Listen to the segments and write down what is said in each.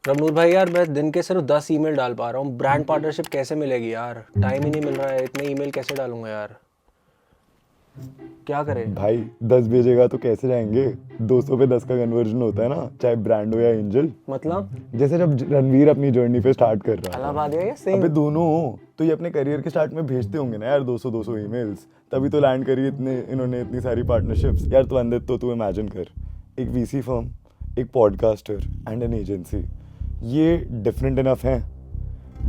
रमनूर भाई यार, मैं दिन के सिर्फ 10 ईमेल डाल पा रहा हूँ। ब्रांड पार्टनरशिप कैसे मिलेगी यार? टाइम ही नहीं मिल रहा है, इतने ईमेल कैसे डालूंगा यार? क्या करें? भाई 10 भेजेगा तो कैसे जाएंगे? 200 पे 10 का कन्वर्जन होता है ना, चाहे ब्रांड हो या एंजल। मतलब जैसे जब रणवीर अपनी जर्नी पे स्टार्ट कर रहा था, इलाहाबाद या अबे सिंह? दोनों हो तो ये अपने करियर के स्टार्ट में भेजते होंगे ना यार 200 ईमेल्स, तभी तो लैंड करी इन्होंने इतनी सारी पार्टनरशिप्स यार। तो अंदर तो तू इमेजिन कर, एक वीसी फर्म, एक पॉडकास्टर एंड एन एजेंसी, ये डिफरेंट इनफ हैं,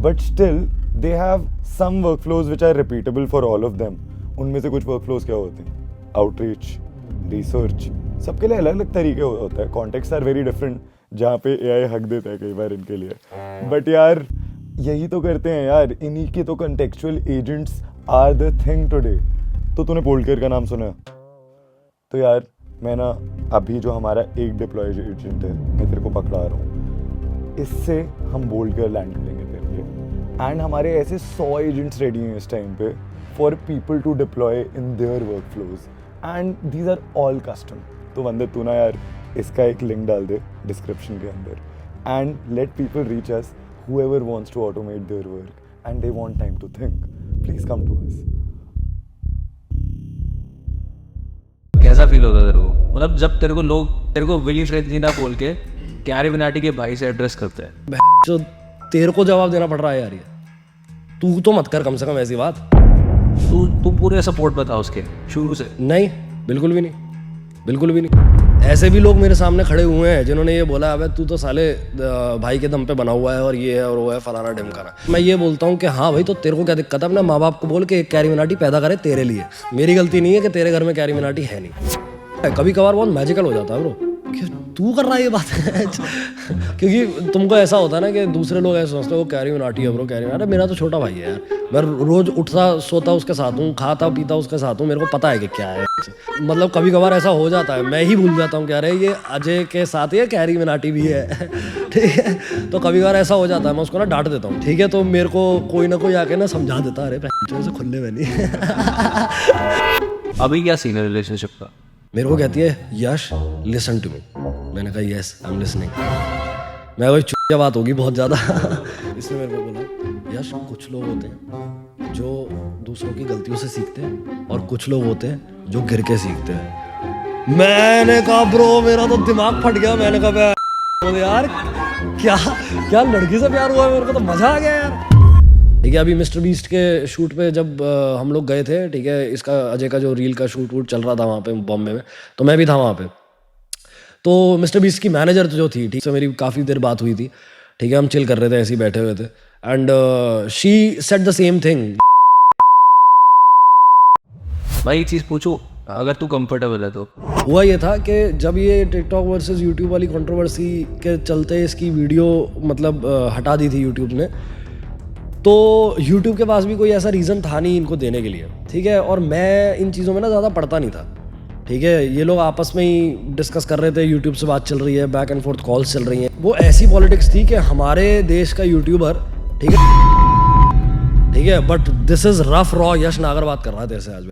but still they have some workflows which are repeatable for all of them. उनमें से कुछ वर्कफ्लोज क्या होते हैं? आउटरीच, रिसर्च, सबके लिए अलग अलग तरीके होता है। कॉन्टेक्स्ट आर वेरी डिफरेंट, जहाँ पे एआई हक देता है कई बार इनके लिए, बट यार यही तो करते हैं यार। इन्हीं के तो contextual agents are the thing today. तो तूने पोल्डकर का नाम सुना? तो यार मैं ना अभी जो हमारा एक डिप्लॉय एजेंट है, मैं तेरे को पकड़ा रहा हूँ, इससे हम बोल्ड कर लैंड करेंगे तेरे लिए। एंड हमारे ऐसे 100 एजेंट्स रेडी हैं इस टाइम पे for people to deploy in their workflows, and these are all custom. तो वंदे तू ना यार इसका एक लिंक डाल दे डिस्क्रिप्शन के अंदर, and let people reach us, whoever wants to automate their work and they want time to think, please come to us. कैसा फील होता तेरे को, मतलब जब तेरे को लोग तेरे को विली फ्रेंजीना बोल के कैरी मिनाटी के भाई से एड्रेस करते हैं? जो तेरे को जवाब देना पड़ रहा है यार, ये तू तो मत कर कम से कम ऐसी बात। तू तू पूरे सपोर्ट बता उसके शुरू से। नहीं, बिल्कुल भी नहीं, बिल्कुल भी नहीं। ऐसे भी लोग मेरे सामने खड़े हुए हैं जिन्होंने ये बोला अबे तू तो साले भाई के दम पे बना हुआ है और ये है और वो है फलाना ढिमकाना। मैं ये बोलता हूँ कि हाँ भाई, तो तेरे को क्या दिक्कत है अपने माँ बाप को बोल के एक कैरी मिनाटी पैदा करे तेरे लिए। मेरी गलती नहीं है कि तेरे घर में कैरी मिनाटी है नहीं। कभी कभार बहुत मैजिकल हो जाता है ब्रो कि तू कर रहा है ये बात क्योंकि तुमको ऐसा होता है ना कि दूसरे लोग ऐसे सोचते हो कैरी मिनाटी है ब्रो, कैरी मिनाटी। मेरा तो छोटा भाई है यार, मैं रोज उठता सोता उसके साथ हूँ, खाता पीता उसके साथ हूँ, मेरे को पता है कि क्या है। मतलब कभी कभार ऐसा हो जाता है, मैं ही भूल जाता हूँ कि अरे ये अजय के साथ ये कैरी मिनाटी भी है ठीक है। तो कभी कभार ऐसा हो जाता है, मैं उसको ना डांट देता हूँ, ठीक है। तो मेरे को कोई ना कोई आके ना समझा देता, अरे से खुले में नहीं अभी क्या सीन है रिलेशनशिप का? मेरे को कहती है यश लिसन टू मी। मैंने कहा यस आई एम लिसनिंग। मैं भाई चुप बात होगी बहुत ज़्यादा इसने मेरे को बोला यश कुछ लोग होते हैं जो दूसरों की गलतियों से सीखते हैं और कुछ लोग होते हैं जो गिर के सीखते हैं। मैंने कहा ब्रो मेरा तो दिमाग फट गया। मैंने कहा यार क्या क्या लड़की से प्यार हुआ है, मेरे को तो मज़ा आ गया यार। ठीक है, अभी मिस्टर बीस्ट के शूट पे जब हम लोग गए थे, ठीक है, इसका अजय का जो रील का शूट वूट चल रहा था वहाँ पे बॉम्बे में, तो मैं भी था वहाँ पे। तो मिस्टर बीस्ट की मैनेजर जो थी, ठीक से मेरी काफ़ी देर बात हुई थी, ठीक है, हम चिल कर रहे थे ऐसे ही बैठे हुए थे, and she said the same thing. भाई एक चीज़ पूछूं, अगर तू कंफर्टेबल है तो। हुआ ये था कि जब ये टिकटॉक वर्सेस यूट्यूब वाली कंट्रोवर्सी के चलते इसकी वीडियो मतलब हटा दी थी यूट्यूब ने, तो यूट्यूब के पास भी कोई ऐसा रीज़न था नहीं इनको देने के लिए, ठीक है। और मैं इन चीज़ों में ना ज़्यादा पढ़ता नहीं था, ठीक है। ये लोग आपस में ही डिस्कस कर रहे थे, यूट्यूब से बात चल रही है, बैक एंड फोर्थ कॉल्स चल रही हैं। वो ऐसी पॉलिटिक्स थी कि हमारे देश का यूट्यूबर, ठीक है, but this is rough raw Yash Nagar बात कर रहा था ऐसे आज भी।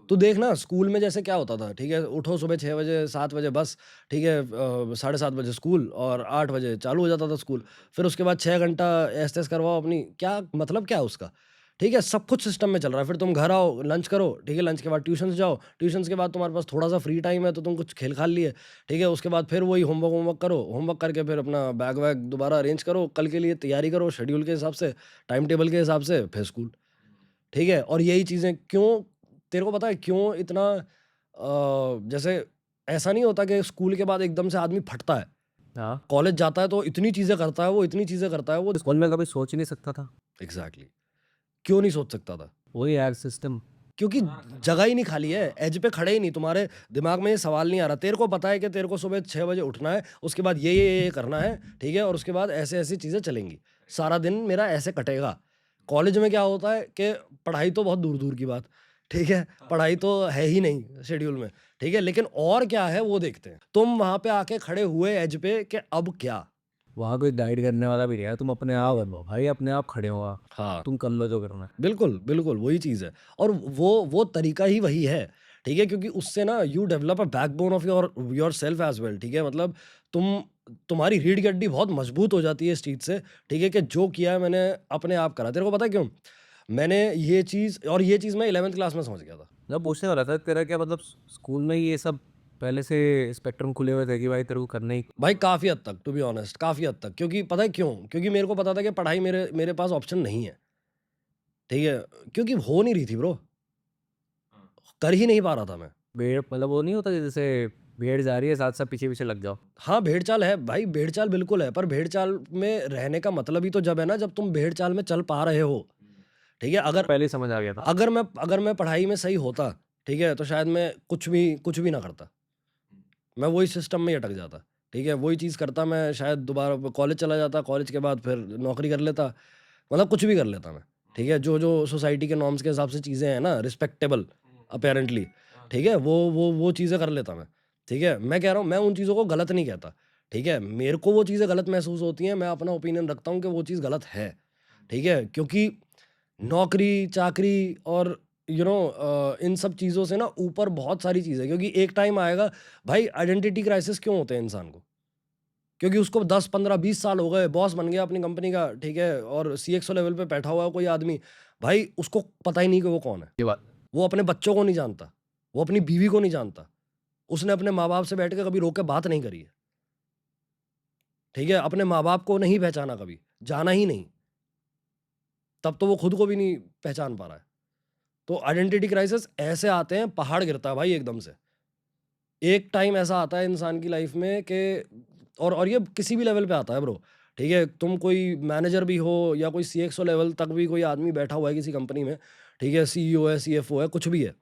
तो देखना स्कूल में जैसे क्या होता था, ठीक है, उठो सुबह 6 बजे 7 बजे बस, ठीक है, 7:30 बजे स्कूल और 8 बजे चालू हो जाता था स्कूल। फिर उसके बाद 6 घंटा ऐस तैस करवाओ अपनी, क्या मतलब क्या है उसका, ठीक है। सब कुछ सिस्टम में चल रहा है। फिर तुम घर आओ, लंच करो, ठीक है, लंच के बाद ट्यूशन जाओ, ट्यूशन के बाद तुम्हारे पास थोड़ा सा फ्री टाइम है तो तुम कुछ खेल खाल लिए, ठीक है। उसके बाद फिर वही होमवर्क करो, होमवर्क करके फिर अपना बैग वैग दोबारा अरेंज करो, कल के लिए तैयारी करो शेड्यूल के हिसाब से, टाइम टेबल के हिसाब से, फिर स्कूल, ठीक है। और यही चीज़ें क्यों, तेरे को पता है क्यों इतना जैसे ऐसा नहीं होता कि स्कूल के बाद एकदम से आदमी फटता है, हाँ, कॉलेज जाता है तो इतनी चीज़ें करता है वो, इतनी चीज़ें करता है वो। स्कूल में कभी सोच ही नहीं सकता था। एग्जैक्टली क्यों नहीं सोच सकता था? वही यार सिस्टम। क्योंकि जगह ही नहीं खाली है, एज पे खड़े ही नहीं, तुम्हारे दिमाग में ये सवाल नहीं आ रहा। तेरे को पता है कि तेरे को सुबह 6 बजे उठना है, उसके बाद ये करना है, ठीक है, और उसके बाद ऐसे ऐसी चीज़ें चलेंगी, सारा दिन मेरा ऐसे कटेगा। कॉलेज में क्या होता है कि पढ़ाई तो बहुत दूर दूर की बात, ठीक है, पढ़ाई तो है ही नहीं शेड्यूल में, ठीक है, लेकिन और क्या है वो देखते हैं। तुम वहाँ पे आके खड़े हुए एज पे कि अब क्या, वहाँ कोई गाइड करने वाला भी नहीं है, तुम अपने आप बनो भाई, अपने आप खड़े हो, हाँ तुम कर लो जो करना है। बिल्कुल बिल्कुल वही चीज़ है। और वो तरीका ही वही है, ठीक है, क्योंकि उससे ना you develop a backbone of yourself as well, ठीक है, मतलब तुम्हारी रीढ़ की हड्डी बहुत मजबूत हो जाती है इस चीज़ से, ठीक है, कि जो किया है मैंने अपने आप करा। तेरे को पता है क्यों मैंने ये चीज़, और ये चीज़ मैं 11th क्लास में समझ गया था। मतलब पूछने वाला था तेरा क्या मतलब स्कूल में ही ये सब पहले से स्पेक्ट्रम खुले हुए थे कि भाई तेरे को करना ही। भाई काफ़ी हद तक, टू बी ऑनेस्ट, काफ़ी हद तक, क्योंकि पता है क्यों, क्योंकि मेरे को पता था कि पढ़ाई मेरे मेरे पास ऑप्शन नहीं है, ठीक है, क्योंकि हो नहीं रही थी ब्रो, कर ही नहीं पा रहा था मैं। भेड़ मतलब वो नहीं होता कि जैसे भेड़ जा रही है साथ साथ पीछे पीछे लग जाओ। हाँ भेड़ चाल है भाई, भेड़ चाल बिल्कुल है, पर भेड़ चाल में रहने का मतलब ही तो जब है ना जब तुम भेड़ चाल में चल पा रहे हो, ठीक है। अगर पहले ही समझ आ गया था। अगर मैं पढ़ाई में सही होता, ठीक है, तो शायद मैं कुछ भी ना करता, मैं वही सिस्टम में ही अटक जाता, ठीक है, वही चीज़ करता, मैं शायद दोबारा कॉलेज चला जाता, कॉलेज के बाद फिर नौकरी कर लेता, मतलब कुछ भी कर लेता मैं, ठीक है, जो जो सोसाइटी के नॉर्म्स के हिसाब से चीज़ें हैं ना रिस्पेक्टेबल अपेरेंटली, ठीक है, वो चीज़ें कर लेता मैं, ठीक है। मैं कह रहा हूँ, मैं उन चीज़ों को गलत नहीं कहता, ठीक है, मेरे को वो चीज़ें गलत महसूस होती हैं, मैं अपना ओपिनियन रखता हूँ कि वो चीज़ गलत है, ठीक है, क्योंकि नौकरी चाकरी और इन सब चीज़ों से ना ऊपर बहुत सारी चीज़ें, क्योंकि एक टाइम आएगा भाई, आइडेंटिटी क्राइसिस क्यों होते हैं इंसान को, क्योंकि उसको 10 15 20 साल हो गए, बॉस बन गया अपनी कंपनी का, ठीक है, और CXO लेवल पे बैठा हुआ है कोई आदमी, भाई उसको पता ही नहीं कि वो कौन है, ये बात वो अपने बच्चों को नहीं जानता, वो अपनी बीवी को नहीं जानता, उसने अपने माँ बाप से बैठ के कभी रो के बात नहीं करी है, ठीक है, अपने माँ बाप को नहीं पहचाना, कभी जाना ही नहीं, तब तो वो खुद को भी नहीं पहचान पा रहा है। तो आइडेंटिटी क्राइसिस ऐसे आते हैं, पहाड़ गिरता है भाई एकदम से, एक टाइम ऐसा आता है इंसान की लाइफ में कि और ये किसी भी लेवल पे आता है ब्रो, ठीक है, तुम कोई मैनेजर भी हो या कोई CXO लेवल तक भी कोई आदमी बैठा हुआ है किसी कंपनी में, ठीक है, CEO है, CFO है, कुछ भी है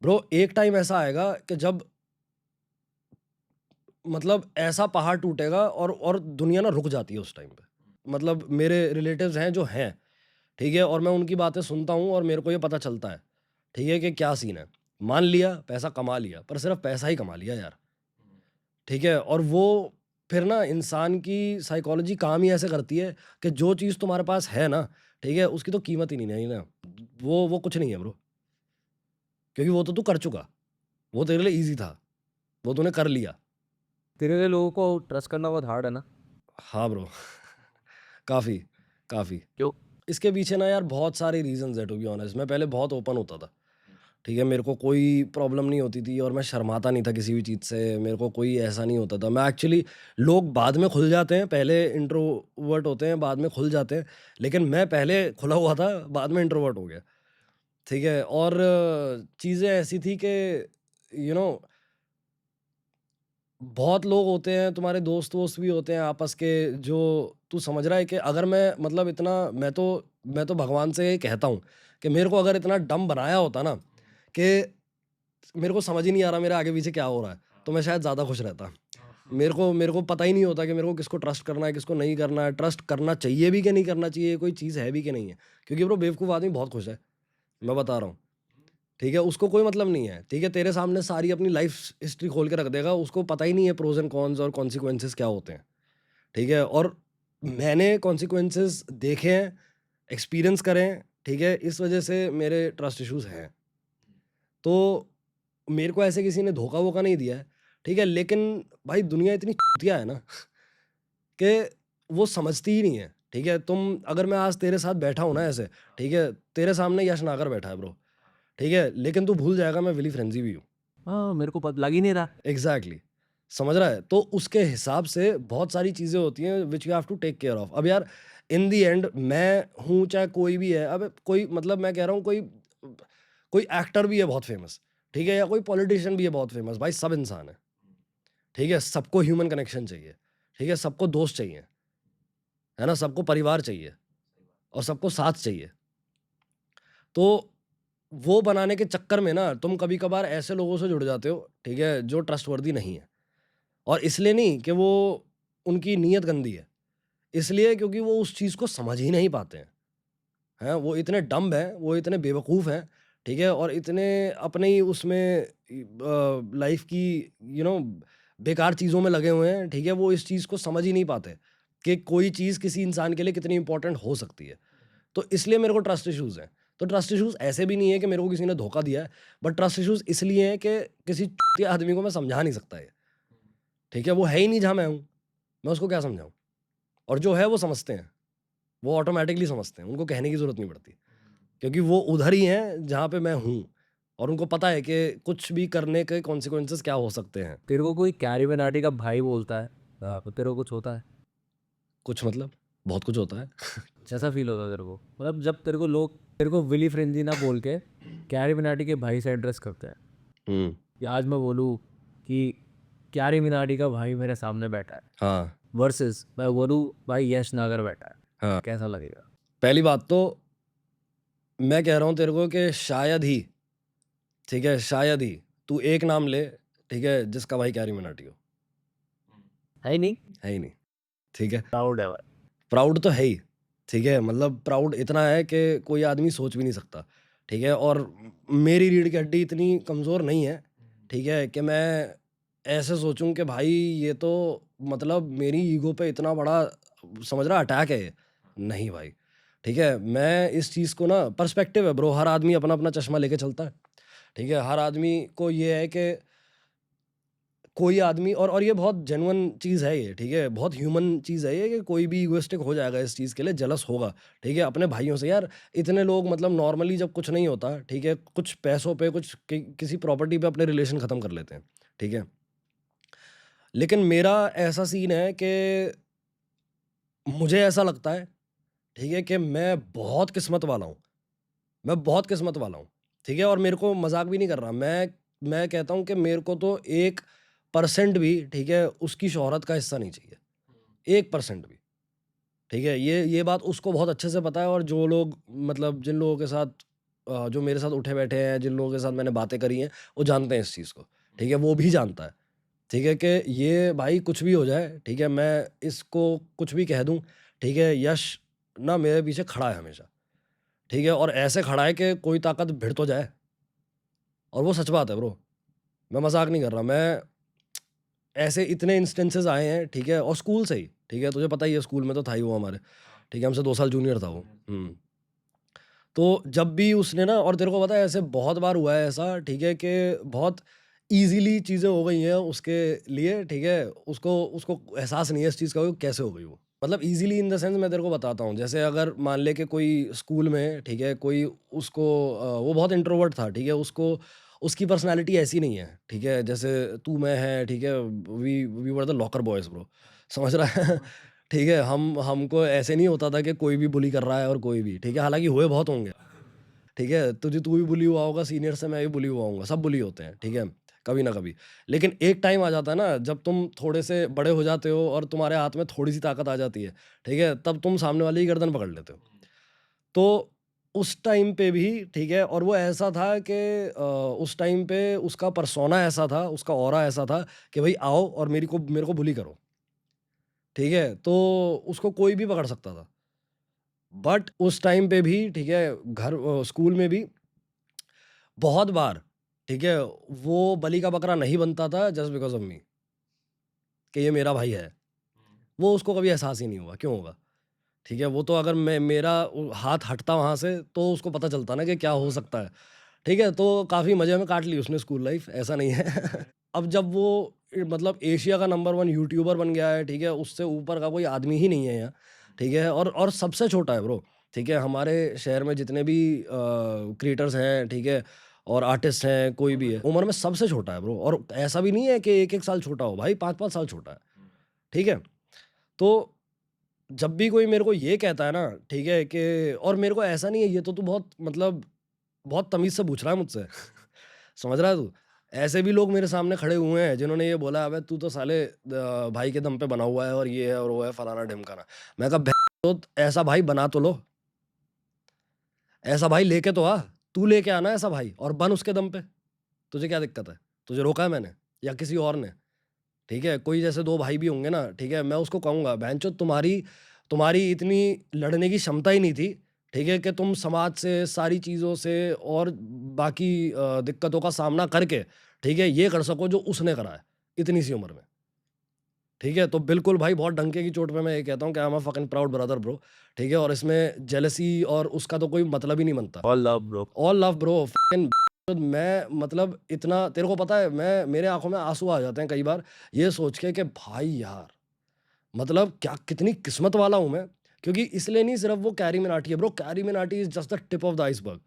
ब्रो, एक टाइम ऐसा आएगा कि जब मतलब ऐसा पहाड़ टूटेगा और दुनिया ना रुक जाती है उस टाइम पे। मतलब मेरे रिलेटिव्स हैं जो हैं, ठीक है, और मैं उनकी बातें सुनता हूँ और मेरे को ये पता चलता है, ठीक है, कि क्या सीन है। मान लिया पैसा कमा लिया, पर सिर्फ पैसा ही कमा लिया यार, ठीक है, और वो फिर ना इंसान की साइकोलॉजी काम ही ऐसे करती है कि जो चीज़ तुम्हारे पास है ना, ठीक है, उसकी तो कीमत ही नहीं है ना, वो कुछ नहीं है ब्रो, क्योंकि वो तो तू कर चुका, वो तेरे लिए ईजी था, वो तूने कर लिया। तेरे लिए लोगों को ट्रस्ट करना बहुत हार्ड है ना। हाँ ब्रो काफ़ी काफ़ी। क्यों? इसके पीछे ना यार बहुत सारे रीजंस है, टू बी ऑनेस्ट। मैं पहले बहुत ओपन होता था, ठीक है, मेरे को कोई प्रॉब्लम नहीं होती थी और मैं शर्माता नहीं था किसी भी चीज़ से, मेरे को कोई ऐसा नहीं होता था। मैं एक्चुअली, लोग बाद में खुल जाते हैं, पहले इंट्रोवर्ट होते हैं, बाद में खुल जाते हैं, लेकिन मैं पहले खुला हुआ था, बाद में इंट्रोवर्ट हो गया, ठीक है। और चीज़ें ऐसी थी कि यू नो बहुत लोग होते हैं, तुम्हारे दोस्त वोस्त भी होते हैं आपस के, जो तू समझ रहा है कि अगर मैं मतलब इतना, मैं तो भगवान से ये कहता हूँ कि मेरे को अगर इतना डम बनाया होता ना कि मेरे को समझ ही नहीं आ रहा मेरे आगे पीछे क्या हो रहा है, तो मैं शायद ज़्यादा खुश रहता। मेरे को पता ही नहीं होता कि मेरे को किसको ट्रस्ट करना है, किसको नहीं करना है, ट्रस्ट करना चाहिए भी कि नहीं करना चाहिए, कोई चीज़ है भी कि नहीं है, क्योंकि ब्रो बेवकूफ़ आदमी बहुत खुश है, मैं बता रहा हूँ, ठीक है, उसको कोई मतलब नहीं है, ठीक है, तेरे सामने सारी अपनी लाइफ हिस्ट्री खोल के रख देगा, उसको पता ही नहीं है प्रोज एंड कॉन्स और कॉन्सिक्वेंसेस क्या होते हैं, ठीक है। और मैंने कॉन्सिक्वेंसेस देखे हैं, एक्सपीरियंस करें, ठीक है, इस वजह से मेरे ट्रस्ट इश्यूज हैं। तो मेरे को ऐसे किसी ने धोखा वोखा नहीं दिया है, ठीक है, लेकिन भाई दुनिया इतनी चूतिया है ना कि वो समझती ही नहीं है, ठीक है। तुम, अगर मैं आज तेरे साथ बैठा हूँ ना ऐसे, ठीक है, तेरे सामने यश नागर बैठा है ब्रो, ठीक है, लेकिन तू भूल जाएगा मैं विली फ्रेंजी भी हूँ। हाँ, मेरे को पता लग ही नहीं रहा। एग्जैक्टली समझ रहा है। तो उसके हिसाब से बहुत सारी चीज़ें होती हैं which you have to take care of. अब यार इन दी एंड मैं हूँ चाहे कोई भी है, अब कोई मतलब मैं कह रहा हूँ कोई कोई एक्टर भी है बहुत फेमस, ठीक है, या कोई पॉलिटिशियन भी है बहुत फेमस, भाई सब इंसान है, ठीक है, सबको ह्यूमन कनेक्शन चाहिए, ठीक है, सबको दोस्त चाहिए, है ना, सबको परिवार चाहिए और सबको साथ चाहिए। तो वो बनाने के चक्कर में ना तुम कभी कभार ऐसे लोगों से जुड़ जाते हो, ठीक है, जो ट्रस्टवर्दी नहीं है। और इसलिए नहीं कि वो उनकी नीयत गंदी है, इसलिए क्योंकि वो उस चीज़ को समझ ही नहीं पाते हैं, वो इतने डम्ब हैं, वो इतने बेवकूफ़ हैं, ठीक है, और इतने अपने ही उसमें लाइफ की बेकार चीज़ों में लगे हुए हैं, ठीक है, वो इस चीज़ को समझ ही नहीं पाते कि कोई चीज़ किसी इंसान के लिए कितनी इंपॉर्टेंट हो सकती है। तो इसलिए मेरे को ट्रस्ट इश्यूज़ हैं। तो ट्रस्ट इश्यूज़ ऐसे भी नहीं है कि मेरे को किसी ने धोखा दिया है, बट ट्रस्ट इश्यूज़ इसलिए हैं कि किसी आदमी को मैं समझा नहीं सकता ये, ठीक है, वो है ही नहीं जहाँ मैं हूँ, मैं उसको क्या समझाऊँ? और जो है वो समझते हैं, वो ऑटोमेटिकली समझते हैं, उनको कहने की ज़रूरत नहीं पड़ती, क्योंकि वो उधर ही हैं जहाँ पे मैं हूँ और उनको पता है कि कुछ भी करने के कॉन्सिक्वेंसेस क्या हो सकते हैं। तेरे को कोई कैरी मिनाटी का भाई बोलता है तो तेरे को कुछ होता है? कुछ मतलब बहुत कुछ होता है। कैसा फील होता है तेरे को? मतलब जब तेरे को लोग तेरे को विली फ्रेंजी ना बोल के कैरी मिनाटी के भाई से एड्रेस करते हैं, कि आज मैं बोलूँ कि कैरी मिनाटी का भाई मेरे सामने बैठा है, हाँ वर्सेस मैं बोलूँ भाई यश नागर बैठा है, हाँ। कैसा लगेगा? पहली बात तो मैं कह रहा हूँ तेरे को कि शायद ही, ठीक है, शायद ही तू एक नाम ले, ठीक है, जिसका भाई कैरी मिनाटी हो। है ही नहीं, है ही नहीं, ठीक है। प्राउड है भाई। प्राउड तो है ही, ठीक है, मतलब प्राउड इतना है कि कोई आदमी सोच भी नहीं सकता, ठीक है। और मेरी रीढ़ की हड्डी इतनी कमज़ोर नहीं है, ठीक है, कि मैं ऐसे सोचूं कि भाई ये तो मतलब मेरी ईगो पे इतना बड़ा, समझ रहा, अटैक है ये। नहीं भाई, ठीक है, मैं इस चीज़ को ना, पर्सपेक्टिव है ब्रो, हर आदमी अपना अपना चश्मा लेके चलता है, ठीक है। हर आदमी को ये है कि कोई आदमी, और ये बहुत जेन्युइन चीज़ है ये, ठीक है, बहुत ह्यूमन चीज़ है ये, कि कोई भी इगोइस्टिक हो जाएगा इस चीज़ के लिए, जलस होगा, ठीक है, अपने भाइयों से। यार इतने लोग, मतलब नॉर्मली जब कुछ नहीं होता, ठीक है, कुछ पैसों पे, कुछ किसी प्रॉपर्टी पे अपने रिलेशन ख़त्म कर लेते हैं, ठीक है। लेकिन मेरा ऐसा सीन है कि मुझे ऐसा लगता है, ठीक है, कि मैं बहुत किस्मत वाला हूँ, मैं बहुत किस्मत वाला हूँ, ठीक है। और मेरे को मजाक भी नहीं कर रहा, मैं कहता हूँ कि मेरे को तो 1% भी, ठीक है, उसकी शोहरत का हिस्सा नहीं चाहिए, 1% भी, ठीक है। ये बात उसको बहुत अच्छे से पता है, और जो लोग, मतलब जिन लोगों के साथ जो मेरे साथ उठे बैठे हैं, जिन लोगों के साथ मैंने बातें करी हैं, वो जानते हैं इस चीज़ को, ठीक है, वो भी जानता है, ठीक है, कि ये भाई कुछ भी हो जाए, ठीक है, मैं इसको कुछ भी कह दूं, ठीक है, यश ना मेरे पीछे खड़ा है हमेशा, ठीक है, और ऐसे खड़ा है कि कोई ताकत भिड़ तो जाए। और वो सच बात है ब्रो, मैं मजाक नहीं कर रहा, मैं ऐसे इतने इंस्टेंसेस आए हैं, ठीक है, और स्कूल से ही, ठीक है, तुझे पता ही है, स्कूल में तो था ही वो हमारे, ठीक है, हमसे 2 साल जूनियर था वो। तो जब भी उसने ना, और तेरे को पता है ऐसे बहुत बार हुआ है ऐसा, ठीक है, कि बहुत ईज़िली चीज़ें हो गई हैं उसके लिए, ठीक है, उसको उसको एहसास नहीं है इस चीज़ का कि कैसे हो गई वो। मतलब ईज़िली इन द सेंस, मैं तेरे को बताता हूँ, जैसे अगर मान ले कि कोई स्कूल में, ठीक है, कोई उसको वो बहुत इंट्रोवर्ट था, ठीक है, उसको उसकी पर्सनैलिटी ऐसी नहीं है, ठीक है, जैसे तू मैं है, ठीक है, we were the locker boys bro, समझ रहा है। ठीक है, हमको ऐसे नहीं होता था कि कोई भी बुली कर रहा है और कोई भी, ठीक है, हालाँकि हुए बहुत होंगे, ठीक है, तू भी बुली हुआ होगा, सीनियर से मैं भी बुली हुआ हूँगा, सब बुली होते हैं, ठीक है, कभी ना कभी। लेकिन एक टाइम आ जाता है ना, जब तुम थोड़े से बड़े हो जाते हो और तुम्हारे हाथ में थोड़ी सी ताकत आ जाती है, ठीक है, तब तुम सामने वाले की गर्दन पकड़ लेते हो। तो उस टाइम पे भी, ठीक है, और वो ऐसा था कि उस टाइम पे उसका पर्सोना ऐसा था, उसका ऑरा ऐसा था कि भाई आओ और मेरे को बुली करो, ठीक है, तो उसको कोई भी पकड़ सकता था। बट उस टाइम पे भी, ठीक है, स्कूल में भी बहुत बार, ठीक है, वो बलि का बकरा नहीं बनता था जस्ट बिकॉज ऑफ मी, कि ये मेरा भाई है। वो उसको कभी एहसास ही नहीं हुआ, क्यों होगा, ठीक है। वो तो अगर मेरा हाथ हटता वहाँ से तो उसको पता चलता ना कि क्या हो सकता है, ठीक है। तो काफ़ी मज़े में काट ली उसने स्कूल लाइफ, ऐसा नहीं है। अब जब वो मतलब एशिया का नंबर 1 यूट्यूबर बन गया है, ठीक है, उससे ऊपर का कोई आदमी ही नहीं है यहाँ, ठीक है, और सबसे छोटा है ब्रो, ठीक है, हमारे शहर में जितने भी क्रिएटर्स हैं, ठीक है, और आर्टिस्ट हैं, कोई भी है, उम्र में सबसे छोटा है ब्रो। और ऐसा भी नहीं है कि 1-1 साल छोटा हो भाई, 5-5 साल छोटा है, ठीक है। तो जब भी कोई मेरे को ये कहता है ना, ठीक है, कि और मेरे को ऐसा नहीं है, ये तो तू बहुत मतलब बहुत तमीज़ से पूछ रहा है मुझसे। समझ रहा है तू? ऐसे भी लोग मेरे सामने खड़े हुए हैं जिन्होंने ये बोला, अबे तू तो साले भाई के दम पे बना हुआ है और ये है और वो है, फलाना ढिमकाना। मैं कहा तो ऐसा भाई बना तो लो, ऐसा भाई लेके तो आ, तू लेके आना ऐसा भाई और बन उसके दम पे। तुझे क्या दिक्कत है? तुझे रोका है मैंने या किसी और ने? ठीक है, कोई जैसे 2 भाई भी होंगे ना, ठीक है, मैं उसको कहूँगा बहनचोद तुम्हारी इतनी लड़ने की क्षमता ही नहीं थी, ठीक है, कि तुम समाज से, सारी चीज़ों से और बाकी दिक्कतों का सामना करके, ठीक है, ये कर सको जो उसने करा है इतनी सी उम्र में। ठीक है, तो बिल्कुल भाई बहुत डंके की चोट पे मैं ये कहता हूँ कि I am a fucking proud brother bro, ठीक है, और इसमें जेलसी और उसका तो कोई मतलब ही नहीं बनता। All love bro. All love bro. मैं मतलब इतना, तेरे को पता है, मैं मेरे आंखों में आंसू आ जाते हैं कई बार ये सोच के कि भाई यार मतलब क्या कितनी किस्मत वाला हूं मैं, क्योंकि इसलिए नहीं सिर्फ वो कैरी मिनाटी है bro, carry Minati is just the tip of the iceberg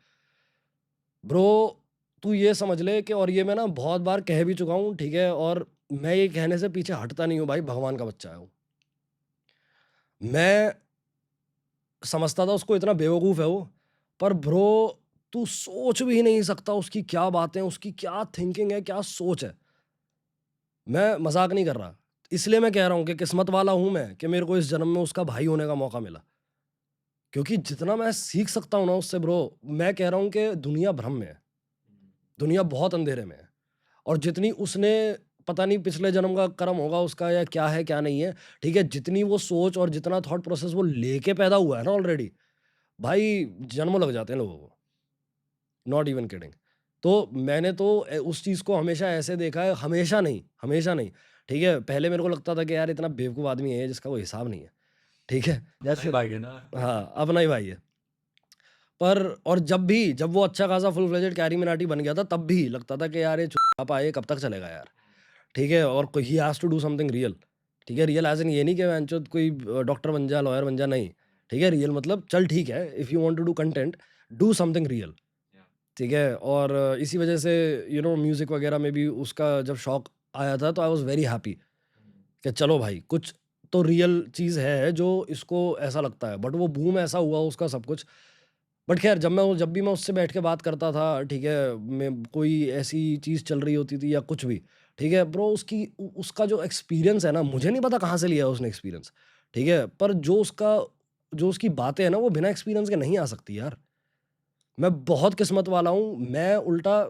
bro. तू ये समझ ले कि, और ये मैं ना बहुत बार कह भी चुका हूँ, ठीक है, और मैं ये कहने से पीछे हटता नहीं हूँ भाई, भगवान का बच्चा है वो। मैं समझता था उसको इतना बेवकूफ़ है वो, पर ब्रो तू सोच भी नहीं सकता उसकी क्या बातें, उसकी क्या थिंकिंग है, क्या सोच है। मैं मजाक नहीं कर रहा, इसलिए मैं कह रहा हूँ कि किस्मत वाला हूँ मैं कि मेरे को इस जन्म में उसका भाई होने का मौका मिला, क्योंकि जितना मैं सीख सकता हूँ ना उससे ब्रो, मैं कह रहा हूँ कि दुनिया भ्रम में है, दुनिया बहुत अंधेरे में है, और जितनी उसने, पता नहीं पिछले जन्म का कर्म होगा उसका या क्या है क्या नहीं है, ठीक है, जितनी वो सोच और जितना थॉट प्रोसेस वो लेके पैदा हुआ है ना ऑलरेडी, भाई जन्मों लग जाते हैं लोगों को, नॉट इवन किडिंग। तो मैंने तो उस चीज़ को हमेशा ऐसे देखा है, हमेशा नहीं, हमेशा नहीं, ठीक है, पहले मेरे को लगता था कि यार इतना बेवकूफ़ आदमी है जिसका कोई हिसाब नहीं है, ठीक है, जैसे भाई है ना। हाँ अपना ही भाई है। पर और जब वो अच्छा खासा फुल फ्लेजेड कैरी मिनाटी बन गया था, तब भी लगता था कि यार ये आप आए कब तक चलेगा यार, ठीक है, और he has to do something real, ठीक है, रियल एज इन ये नहीं कि वेंचर कोई डॉक्टर बन जा, लॉयर बन जा, नहीं, ठीक है, रियल मतलब चल ठीक है, if you want to do content, do something real, ठीक है, और इसी वजह से म्यूज़िक वगैरह में भी उसका जब शौक आया था तो आई वाज वेरी हैप्पी कि चलो भाई कुछ तो रियल चीज़ है जो इसको ऐसा लगता है, बट वो बूम ऐसा हुआ उसका सब कुछ। बट खैर जब भी मैं उससे बैठ के बात करता था, ठीक है, मैं कोई ऐसी चीज़ चल रही होती थी या कुछ भी, ठीक है ब्रो, उसका जो एक्सपीरियंस है ना, मुझे नहीं पता कहाँ से लिया है उसने एक्सपीरियंस, ठीक है, पर जो उसकी बातें हैं ना, वो बिना एक्सपीरियंस के नहीं आ सकती यार। मैं बहुत किस्मत वाला हूँ, मैं उल्टा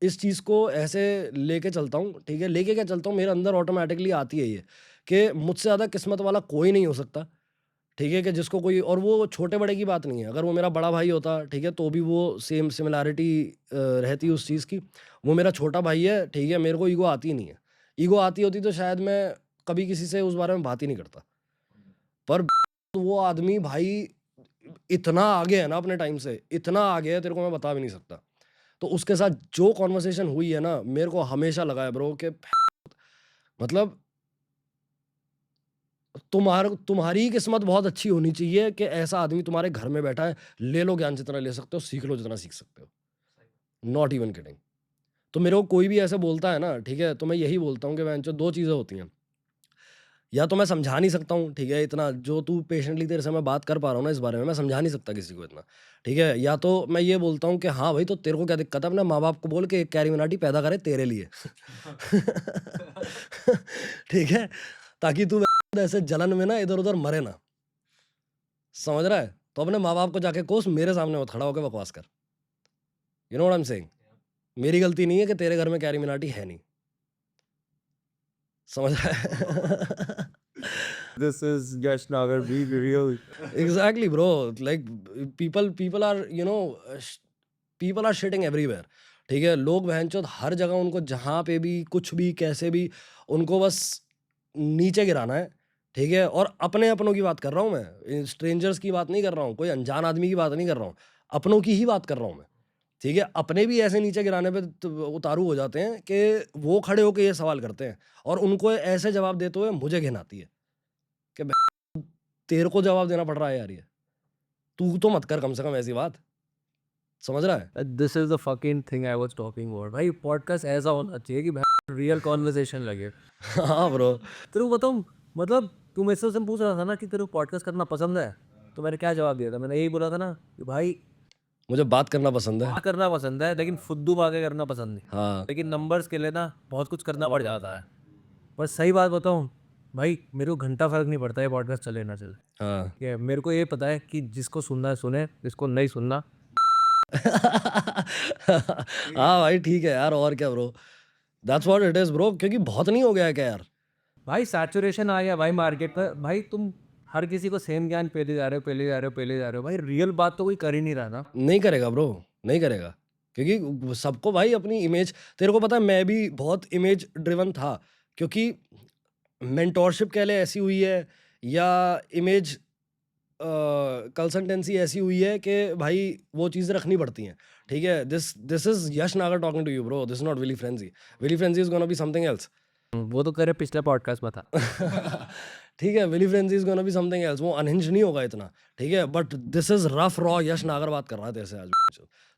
इस चीज़ को ऐसे लेके चलता हूँ, ठीक है, लेके क्या चलता हूँ, मेरे अंदर ऑटोमेटिकली आती है ये कि मुझसे ज़्यादा किस्मत वाला कोई नहीं हो सकता, ठीक है, कि जिसको कोई, और वो छोटे बड़े की बात नहीं है, अगर वो मेरा बड़ा भाई होता, ठीक है, तो भी वो सेम सिमिलैरिटी रहती उस चीज़ की। वो मेरा छोटा भाई है, ठीक है, मेरे को ईगो आती ही नहीं है, ईगो आती होती तो शायद मैं कभी किसी से उस बारे में बात ही नहीं करता, पर वो आदमी भाई इतना आगे है ना अपने टाइम से, इतना आगे है, तेरे को मैं बता भी नहीं सकता। तो उसके साथ जो कॉन्वर्सेशन हुई है ना, मेरे को हमेशा लगा है ब्रो कि मतलब तुम्हारी किस्मत बहुत अच्छी होनी चाहिए कि ऐसा आदमी तुम्हारे घर में बैठा है, ले लो ज्ञान जितना ले सकते हो, सीख लो जितना सीख सकते हो, नॉट इवन किडिंग। तो मेरे को कोई भी ऐसे बोलता है ना, ठीक है, तो मैं यही बोलता हूँ कि वैंचो दो चीज़ें होती हैं, या तो मैं समझा नहीं सकता हूँ, ठीक है, इतना जो तू पेशेंटली तेरे से मैं बात कर पा रहा हूँ ना इस बारे में, मैं समझा नहीं सकता किसी को इतना, ठीक है, या तो मैं ये बोलता हूँ कि हाँ भाई, तो तेरे को क्या दिक्कत है, अपने माँ बाप को बोल के एक कैरी मिनाटी पैदा करे तेरे लिए ठीक है, ताकि तू ऐसे जलन में ना इधर उधर मरे ना, समझ रहा है, तो अपने माँ बाप को जाके कोस, मेरे सामने मत खड़ा होकर बकवास कर, you know what I am saying. मेरी गलती नहीं है कि तेरे घर में कैरी मिनाटी है नहीं, समझ रहा है This is just Nagar, be real. Exactly, bro. Like people are people are shitting everywhere. ठीक है, लोग बहनचोद हर जगह, उनको जहाँ पे भी कुछ भी कैसे भी उनको बस नीचे गिराना है, ठीक है, और अपने अपनों की बात कर रहा हूँ मैं, स्ट्रेंजर्स की बात नहीं कर रहा हूँ, कोई अनजान आदमी की बात नहीं कर रहा हूँ, अपनों की ही बात कर रहा हूँ मैं, ठीक है, अपने भी ऐसे नीचे गिराने पे उतारू हो जाते हैं कि वो खड़े होकर ये सवाल करते हैं और उनको ऐसे जवाब देते हुए मुझे घिन आती है कि तेरे को जवाब देना पड़ रहा है यार, ये तू तो मत कर कम से कम ऐसी बात, समझ रहा है। This is the fucking thing I was talking about. भाई पॉडकास्ट ऐसा होना चाहिए कि रियल कॉन्वर्सेशन लगे। हाँ ब्रो, तेरे को बताऊँ, मतलब तू मेरे से पूछ रहा था ना कि तेरे को पॉडकास्ट करना पसंद है, तो मैंने क्या जवाब दिया था, मैंने यही बोला था ना कि भाई मुझे बात करना पसंद है, बात करना पसंद है लेकिन फुद्दू बातें करना पसंद नहीं, हाँ लेकिन नंबर्स के लिए ना बहुत कुछ करना पड़ जाता है। पर सही बात बताऊँ भाई, मेरे को घंटा फर्क नहीं पड़ता ये पॉडकास्ट चले ना चले, हाँ कि मेरे को ये पता है कि जिसको सुनना है सुने, जिसको नहीं सुनना हाँ भाई ठीक है यार, और क्या bro, that's what it is bro, क्योंकि बहुत नहीं हो गया है क्या यार। भाई सैचुरेशन आ गया भाई मार्केट पर, भाई तुम हर किसी को सेम ज्ञान पेले जा रहे हो भाई, रियल बात तो कोई कर ही नहीं रहा ना। नहीं करेगा ब्रो, नहीं करेगा, क्योंकि सबको भाई अपनी इमेज, तेरे को पता है मैं भी बहुत इमेज ड्रिवन था, क्योंकि मेंटोरशिप कह ले ऐसी हुई है, या इमेज कंसल्टेंसी ऐसी हुई है कि भाई वो चीज़ें रखनी पड़ती हैं, ठीक है। This is Yash Nagar talking to you bro, this is not Willy Frenzy. Willy Frenzy is gonna be something else. वो तो करे पिछले पॉडकास्ट में था। ठीक है, Willy Frenzy is gonna be something else. वो अनहिंज नहीं होगा इतना, ठीक है, but this is rough raw Yash Nagar बात कर रहा है तेरे से आज।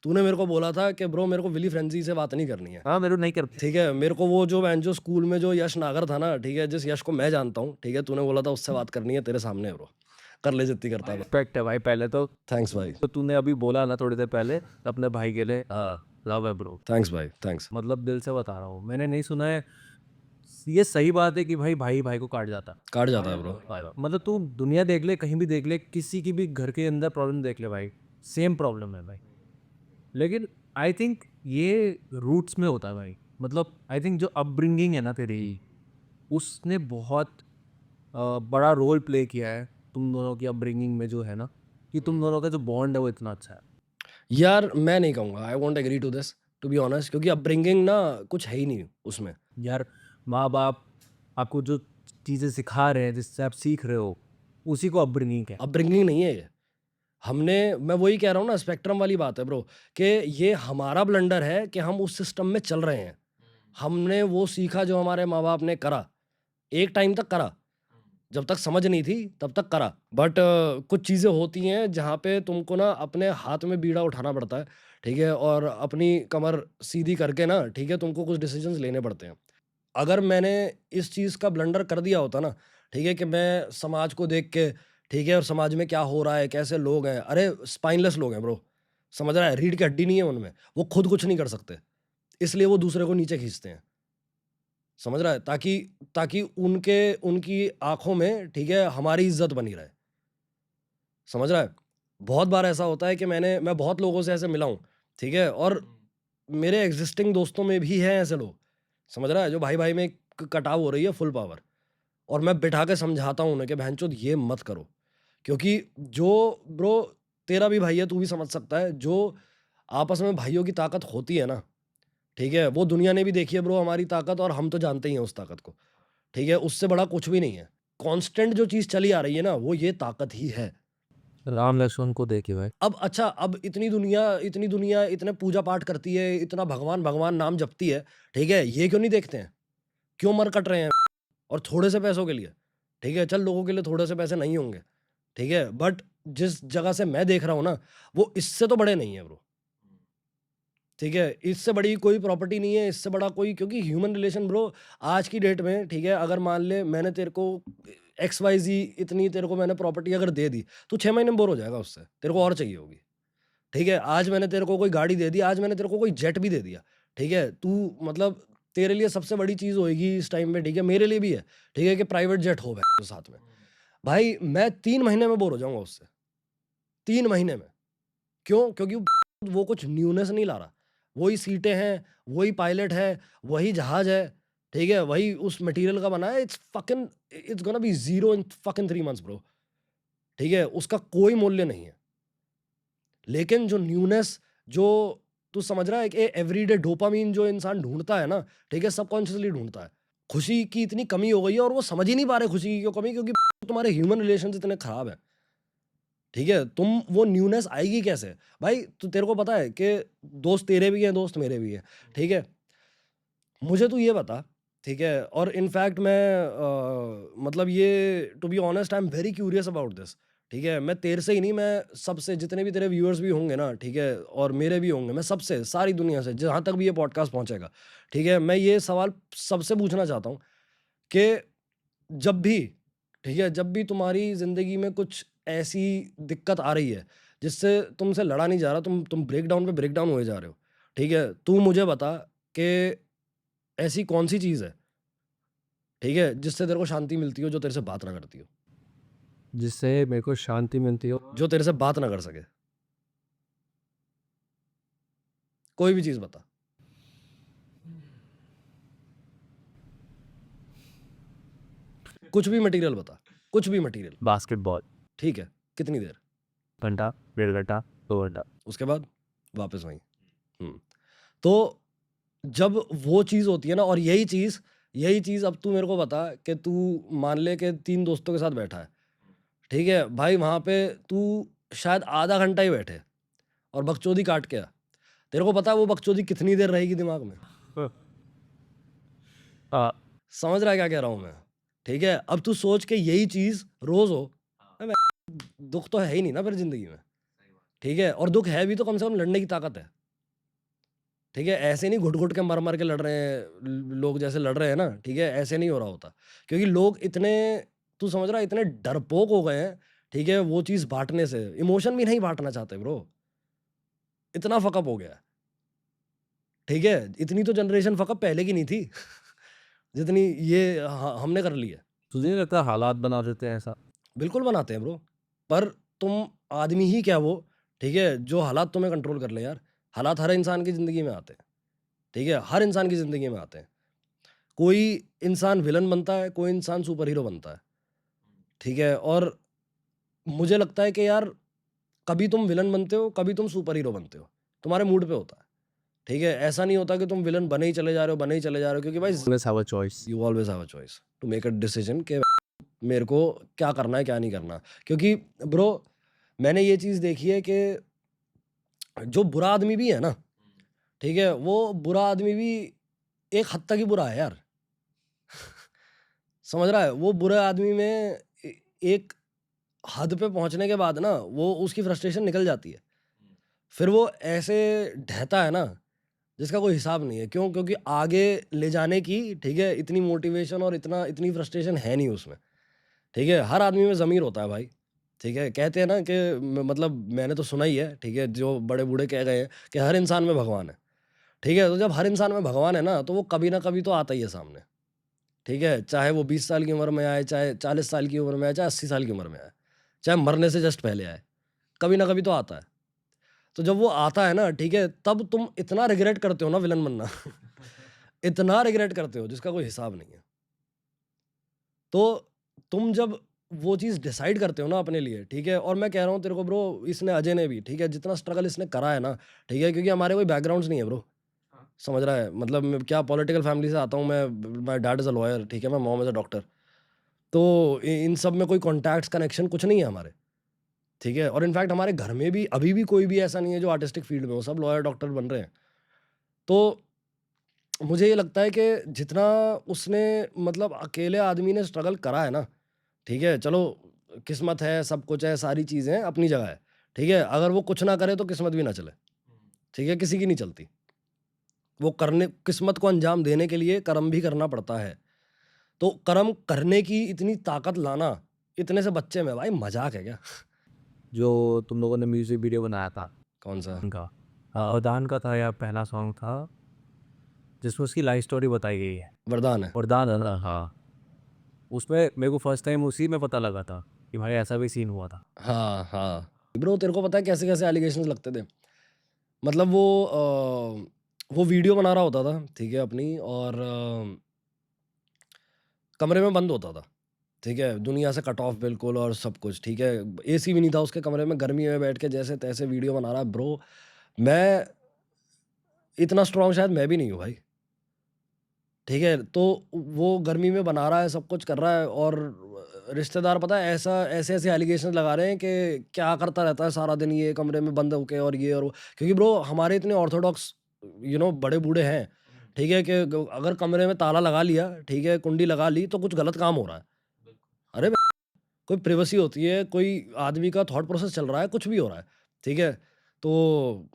तूने मेरे को बोला था कि ब्रो मेरे को विली फ्रेंजी से बात नहीं करनी है, हाँ मेरे को नहीं करते। ठीक है। मेरे को वो जो स्कूल में जो यश नागर था ना, ठीक है, जिस यश को मैं जानता हूँ, ठीक है, तूने बोला था उससे बात करनी है, तेरे सामने है ब्रो, कर ले जितनी करता है। रिस्पेक्ट है भाई। पहले तो थैंक्स भाई। तो तूने अभी बोला ना थोड़ी देर पहले अपने भाई के लिए, लव है ब्रो। थैंक्स भाई, थैंक्स। मतलब दिल से बता रहा हूँ, मैंने नहीं सुना है। ये सही बात है कि भाई भाई को काट जाता। काट जाता है ब्रो। मतलब तू दुनिया देख ले, कहीं भी देख ले, किसी की भी घर के अंदर प्रॉब्लम देख ले भाई, सेम प्रॉब्लम है भाई। लेकिन आई थिंक ये रूट्स में होता है भाई। मतलब आई थिंक जो अपब्रिंगिंग है ना तेरी, उसने बहुत बड़ा रोल प्ले किया है तुम दोनों की अपब्रिंगिंग में, जो है ना कि तुम दोनों का जो बॉन्ड है वो इतना अच्छा है। यार मैं नहीं कहूँगा, I won't agree to this to be honest, क्योंकि अपब्रिंगिंग ना कुछ है ही नहीं उसमें। यार माँ बाप आपको जो चीज़ें सिखा रहे हैं, जिससे आप सीख रहे हो, उसी को अपब्रिंगिंग है। अपब्रिंगिंग नहीं है ये। मैं वही कह रहा हूँ ना, स्पेक्ट्रम वाली बात है ब्रो, कि ये हमारा ब्लंडर है कि हम उस सिस्टम में चल रहे हैं। हमने वो सीखा जो हमारे माँ बाप ने करा, एक टाइम तक करा, जब तक समझ नहीं थी तब तक करा। बट कुछ चीज़ें होती हैं जहाँ पे तुमको ना अपने हाथ में बीड़ा उठाना पड़ता है, ठीक है, और अपनी कमर सीधी करके ना, ठीक है, तुमको कुछ डिसीजंस लेने पड़ते हैं। अगर मैंने इस चीज़ का ब्लंडर कर दिया होता ना, ठीक है, कि मैं समाज को देख के, ठीक है, और समाज में क्या हो रहा है, कैसे लोग हैं, अरे स्पाइनलेस लोग हैं ब्रो, समझ रहा है, रीढ़ की हड्डी नहीं है उनमें, वो खुद कुछ नहीं कर सकते, इसलिए वो दूसरे को नीचे खींचते हैं, समझ रहा है, ताकि ताकि उनकी आंखों में, ठीक है, हमारी इज्जत बनी रहे, समझ रहा है। बहुत बार ऐसा होता है कि मैं बहुत लोगों से ऐसे मिला हूँ, ठीक है, और मेरे एग्जिस्टिंग दोस्तों में भी हैं ऐसे लोग, समझ रहा है, जो भाई भाई में कटाव हो रही है फुल पावर, और मैं बिठा के समझाता हूँ उन्हें कि बहनचोद ये मत करो, क्योंकि जो ब्रो तेरा भी भाई है, तू भी समझ सकता है, जो आपस में भाइयों की ताकत होती है ना, ठीक है, वो दुनिया ने भी देखी है ब्रो हमारी ताकत, और हम तो जानते ही हैं उस ताकत को, ठीक है, उससे बड़ा कुछ भी नहीं है। कांस्टेंट जो चीज़ चली आ रही है ना, वो ये ताकत ही है। राम लक्ष्मण को देखिए भाई। अब अच्छा, अब इतनी दुनिया इतने पूजा पाठ करती है, इतना भगवान भगवान नाम जपती है, ठीक है, ये क्यों नहीं देखते हैं, क्यों मर कट रहे हैं, और थोड़े से पैसों के लिए, ठीक है, चल लोगों के लिए थोड़े से पैसे नहीं होंगे, ठीक है, बट जिस जगह से मैं देख रहा हूँ ना, वो इससे तो बड़े नहीं है ब्रो, ठीक है, इससे बड़ी कोई प्रॉपर्टी नहीं है, इससे बड़ा कोई, क्योंकि ह्यूमन रिलेशन ब्रो आज की डेट में, ठीक है, अगर मान ले मैंने तेरे को XYZ इतनी तेरे को मैंने प्रॉपर्टी अगर दे दी, तो 6 महीने में बोर हो जाएगा उससे, तेरे को और चाहिए होगी, ठीक है। आज मैंने तेरे को कोई गाड़ी दे दी, आज मैंने तेरे को कोई जेट भी दे दिया, ठीक है, तू मतलब तेरे लिए सबसे बड़ी चीज़ होगी इस टाइम में, ठीक है, मेरे लिए भी है, ठीक है, कि प्राइवेट जेट हो भाई साथ में, भाई मैं 3 महीने में बोर हो जाऊंगा उससे, 3 महीने में। क्यों? क्योंकि वो कुछ न्यूनेस नहीं ला रहा, वही सीटें हैं, वही पायलट है, वही जहाज है, ठीक है, वही उस मटेरियल का बना है, it's gonna be zero in fucking 3 months bro, ठीक है, उसका कोई मूल्य नहीं है। लेकिन जो न्यूनेस, जो तू समझ रहा है कि एवरीडे डोपामीन जो इंसान ढूंढता है ना, ठीक है, सबकॉन्शियसली ढूंढता है, खुशी की इतनी कमी हो गई है, और वो समझ ही नहीं पा रहे खुशी की क्यों कमी, क्योंकि तुम्हारे ह्यूमन रिलेशंस इतने खराब है, ठीक है, तुम वो न्यूनेस आएगी कैसे भाई। तो तेरे को पता है कि दोस्त तेरे भी हैं, दोस्त मेरे भी हैं, ठीक है, मुझे तू ये बता, ठीक है, और इनफैक्ट मैं मतलब ये to be honest I am very curious about this, ठीक है, मैं तेरे से ही नहीं, मैं सबसे, जितने भी तेरे व्यूअर्स भी होंगे ना, ठीक है, और मेरे भी होंगे, मैं सबसे, सारी दुनिया से, जहाँ तक भी ये पॉडकास्ट पहुँचेगा, ठीक है, मैं ये सवाल सबसे पूछना चाहता हूँ कि जब भी, ठीक है, जब भी तुम्हारी ज़िंदगी में कुछ ऐसी दिक्कत आ रही है जिससे तुमसे लड़ा नहीं जा रहा, तुम ब्रेकडाउन पे ब्रेकडाउन हुए जा रहे हो, ठीक है, तू मुझे बता कि ऐसी कौन सी चीज़ है, ठीक है, जिससे तेरे को शांति मिलती हो, जो तेरे से बात ना करती हो, जिससे मेरे को शांति मिलती हो, जो तेरे से बात ना कर सके, कोई भी चीज़ बता। कुछ भी मटेरियल बता, कुछ भी मटेरियल, बास्केटबॉल, ठीक है, कितनी देर, घंटा, 1.5 घंटा, 2 घंटा, उसके बाद वापस वहीं। तो जब वो चीज़ होती है ना, और यही चीज़ यही चीज़ अब तू मेरे को बता कि तू मान ले कि 3 दोस्तों के साथ बैठा है, ठीक है भाई, वहाँ पे तू शायद आधा घंटा ही बैठे और बकचोदी काट के आ, तेरे को पता है वो बकचोदी कितनी देर रहेगी दिमाग में? समझ रहा है क्या कह रहा हूँ मैं? ठीक है, अब तू सोच के यही चीज़ रोज़ हो, मैं दुख तो है ही नहीं ना फिर ज़िंदगी में, ठीक है, और दुख है भी तो कम से कम लड़ने की ताकत है, ठीक है, ऐसे नहीं घुट घुट के मर मर के लड़ रहे हैं लोग जैसे लड़ रहे हैं ना, ठीक है, ऐसे नहीं हो रहा होता, क्योंकि लोग इतने, तू समझ रहा है, इतने डरपोक हो गए हैं, ठीक है, वो चीज़ बांटने से, इमोशन भी नहीं बांटना चाहते ब्रो, इतना फकअप हो गया है, ठीक है, इतनी तो जनरेशन फकअप पहले की नहीं थी जितनी ये हमने कर ली है। तुझे नहीं लगता हालात बना देते हैं ऐसा? बिल्कुल बनाते हैं ब्रो, पर तुम आदमी ही क्या वो, ठीक है, जो हालात तुम्हें कंट्रोल कर ले यार। हालात हर इंसान की ज़िंदगी में आते हैं, ठीक है, हर इंसान की ज़िंदगी में आते हैं। कोई इंसान विलन बनता है, कोई इंसान सुपर हीरो बनता है, ठीक है, और मुझे लगता है कि यार कभी तुम विलन बनते हो, कभी तुम सुपर हीरो बनते हो, तुम्हारे मूड पे होता है, ठीक है, ऐसा नहीं होता कि तुम विलन बने ही चले जा रहे हो, बने ही चले जा रहे हो, क्योंकि भाई Always have a choice. You always have a choice to make a decision कि मेरे को क्या करना है क्या नहीं करना, क्योंकि ब्रो मैंने ये चीज़ देखी है कि जो बुरा आदमी भी है ना, ठीक है, वो बुरा आदमी भी एक हद तक ही बुरा है यार समझ रहा है, वो बुरे आदमी में एक हद पे पहुंचने के बाद ना वो उसकी फ्रस्ट्रेशन निकल जाती है, फिर वो ऐसे ढहता है ना जिसका कोई हिसाब नहीं है। क्यों? क्योंकि आगे ले जाने की, ठीक है, इतनी मोटिवेशन और इतनी फ्रस्ट्रेशन है नहीं उसमें, ठीक है, हर आदमी में ज़मीर होता है भाई, ठीक है, कहते हैं ना कि मतलब मैंने तो सुना ही है, ठीक है, जो बड़े बूढ़े कह गए हैं कि हर इंसान में भगवान है, ठीक है, तो जब हर इंसान में भगवान है ना तो वो कभी ना कभी तो आता ही है सामने, ठीक है, चाहे वो 20 साल की उम्र में आए, चाहे 40 साल की उम्र में आए, चाहे 80 साल की उम्र में आए, चाहे मरने से जस्ट पहले आए, कभी ना कभी तो आता है। तो जब वो आता है ना, ठीक है, तब तुम इतना रिग्रेट करते हो ना विलन बनना इतना रिग्रेट करते हो जिसका कोई हिसाब नहीं है। तो तुम जब वो चीज़ डिसाइड करते हो ना अपने लिए, ठीक है, और मैं कह रहा हूँ तेरे को ब्रो, इसने अजय ने भी, ठीक है, जितना स्ट्रगल इसने करा है ना, ठीक है, क्योंकि हमारे कोई बैकग्राउंड्स नहीं है ब्रो, समझ रहा है, मतलब मैं क्या पॉलिटिकल फैमिली से आता हूँ मैं, my dad is a lawyer, ठीक है, मैं मॉम इज़ अ डॉक्टर, तो इन सब में कोई कॉन्टैक्ट्स कनेक्शन कुछ नहीं है हमारे, ठीक है, और इनफैक्ट हमारे घर में भी अभी भी कोई भी ऐसा नहीं है जो आर्टिस्टिक फील्ड में हो, सब लॉयर डॉक्टर बन रहे हैं। तो मुझे ये लगता है कि जितना उसने, मतलब अकेले आदमी ने स्ट्रगल करा है ना, ठीक है, चलो किस्मत है, सब कुछ है, सारी चीज़ें अपनी जगह है, ठीक है, अगर वो कुछ ना करे तो किस्मत भी ना चले, ठीक है, किसी की नहीं चलती, वो करने, किस्मत को अंजाम देने के लिए कर्म भी करना पड़ता है, तो कर्म करने की इतनी ताकत लाना इतने से बच्चे में, भाई मजाक है क्या? जो तुम लोगों ने म्यूजिक वीडियो बनाया था कौन सा? उनका, अवदान का था या पहला सॉन्ग था जिसमें उसकी लाइफ स्टोरी बताई गई है? वरदान है। वरदान है ना? हाँ, उसमें मेरे को फर्स्ट टाइम उसी में पता लगा था कि भाई ऐसा भी सीन हुआ था। हाँ हाँ ब्रो, तेरे को पता है कैसे कैसे एलिगेशंस लगते थे, मतलब वो वीडियो बना रहा होता था, ठीक है, अपनी, और कमरे में बंद होता था, ठीक है, दुनिया से कट ऑफ बिल्कुल और सब कुछ, ठीक है, एसी भी नहीं था उसके कमरे में, गर्मी में बैठ के जैसे तैसे वीडियो बना रहा है ब्रो। मैं इतना स्ट्रांग शायद मैं भी नहीं हूँ भाई, ठीक है, तो वो गर्मी में बना रहा है, सब कुछ कर रहा है, और रिश्तेदार पता है ऐसा ऐसे ऐसे एलिगेशन लगा रहे हैं कि क्या करता रहता है सारा दिन ये कमरे में बंद होके, और ये और वो, क्योंकि ब्रो हमारे इतने ऑर्थोडॉक्स बड़े बूढ़े हैं, ठीक है, कि अगर कमरे में ताला लगा लिया, ठीक है, कुंडी लगा ली, तो कुछ गलत काम हो रहा है। अरे कोई प्रिवेसी होती है, कोई आदमी का थॉट प्रोसेस चल रहा है, कुछ भी हो रहा है, ठीक है, तो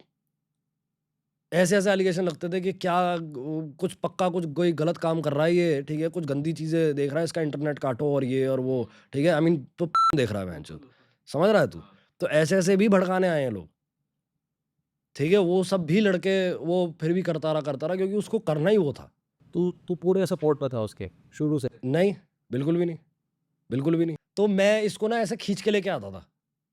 ऐसे ऐसे एलिगेशन लगते थे कि क्या कुछ पक्का कुछ कोई गलत काम कर रहा है ये, ठीक है, कुछ गंदी चीज़ें देख रहा है, इसका इंटरनेट काटो और ये और वो, ठीक है, आई मीन तो देख रहा है बहनचोद, समझ रहा है तू? तो ऐसे ऐसे भी भड़काने आए हैं लोग, ठीक है, वो सब भी लड़के वो फिर भी करता रहा क्योंकि उसको करना ही वो था। तू तू पूरे सपोर्ट में था उसके शुरू से? नहीं, बिल्कुल भी नहीं, बिल्कुल भी नहीं। तो मैं इसको ना ऐसे खींच के लेके आता था,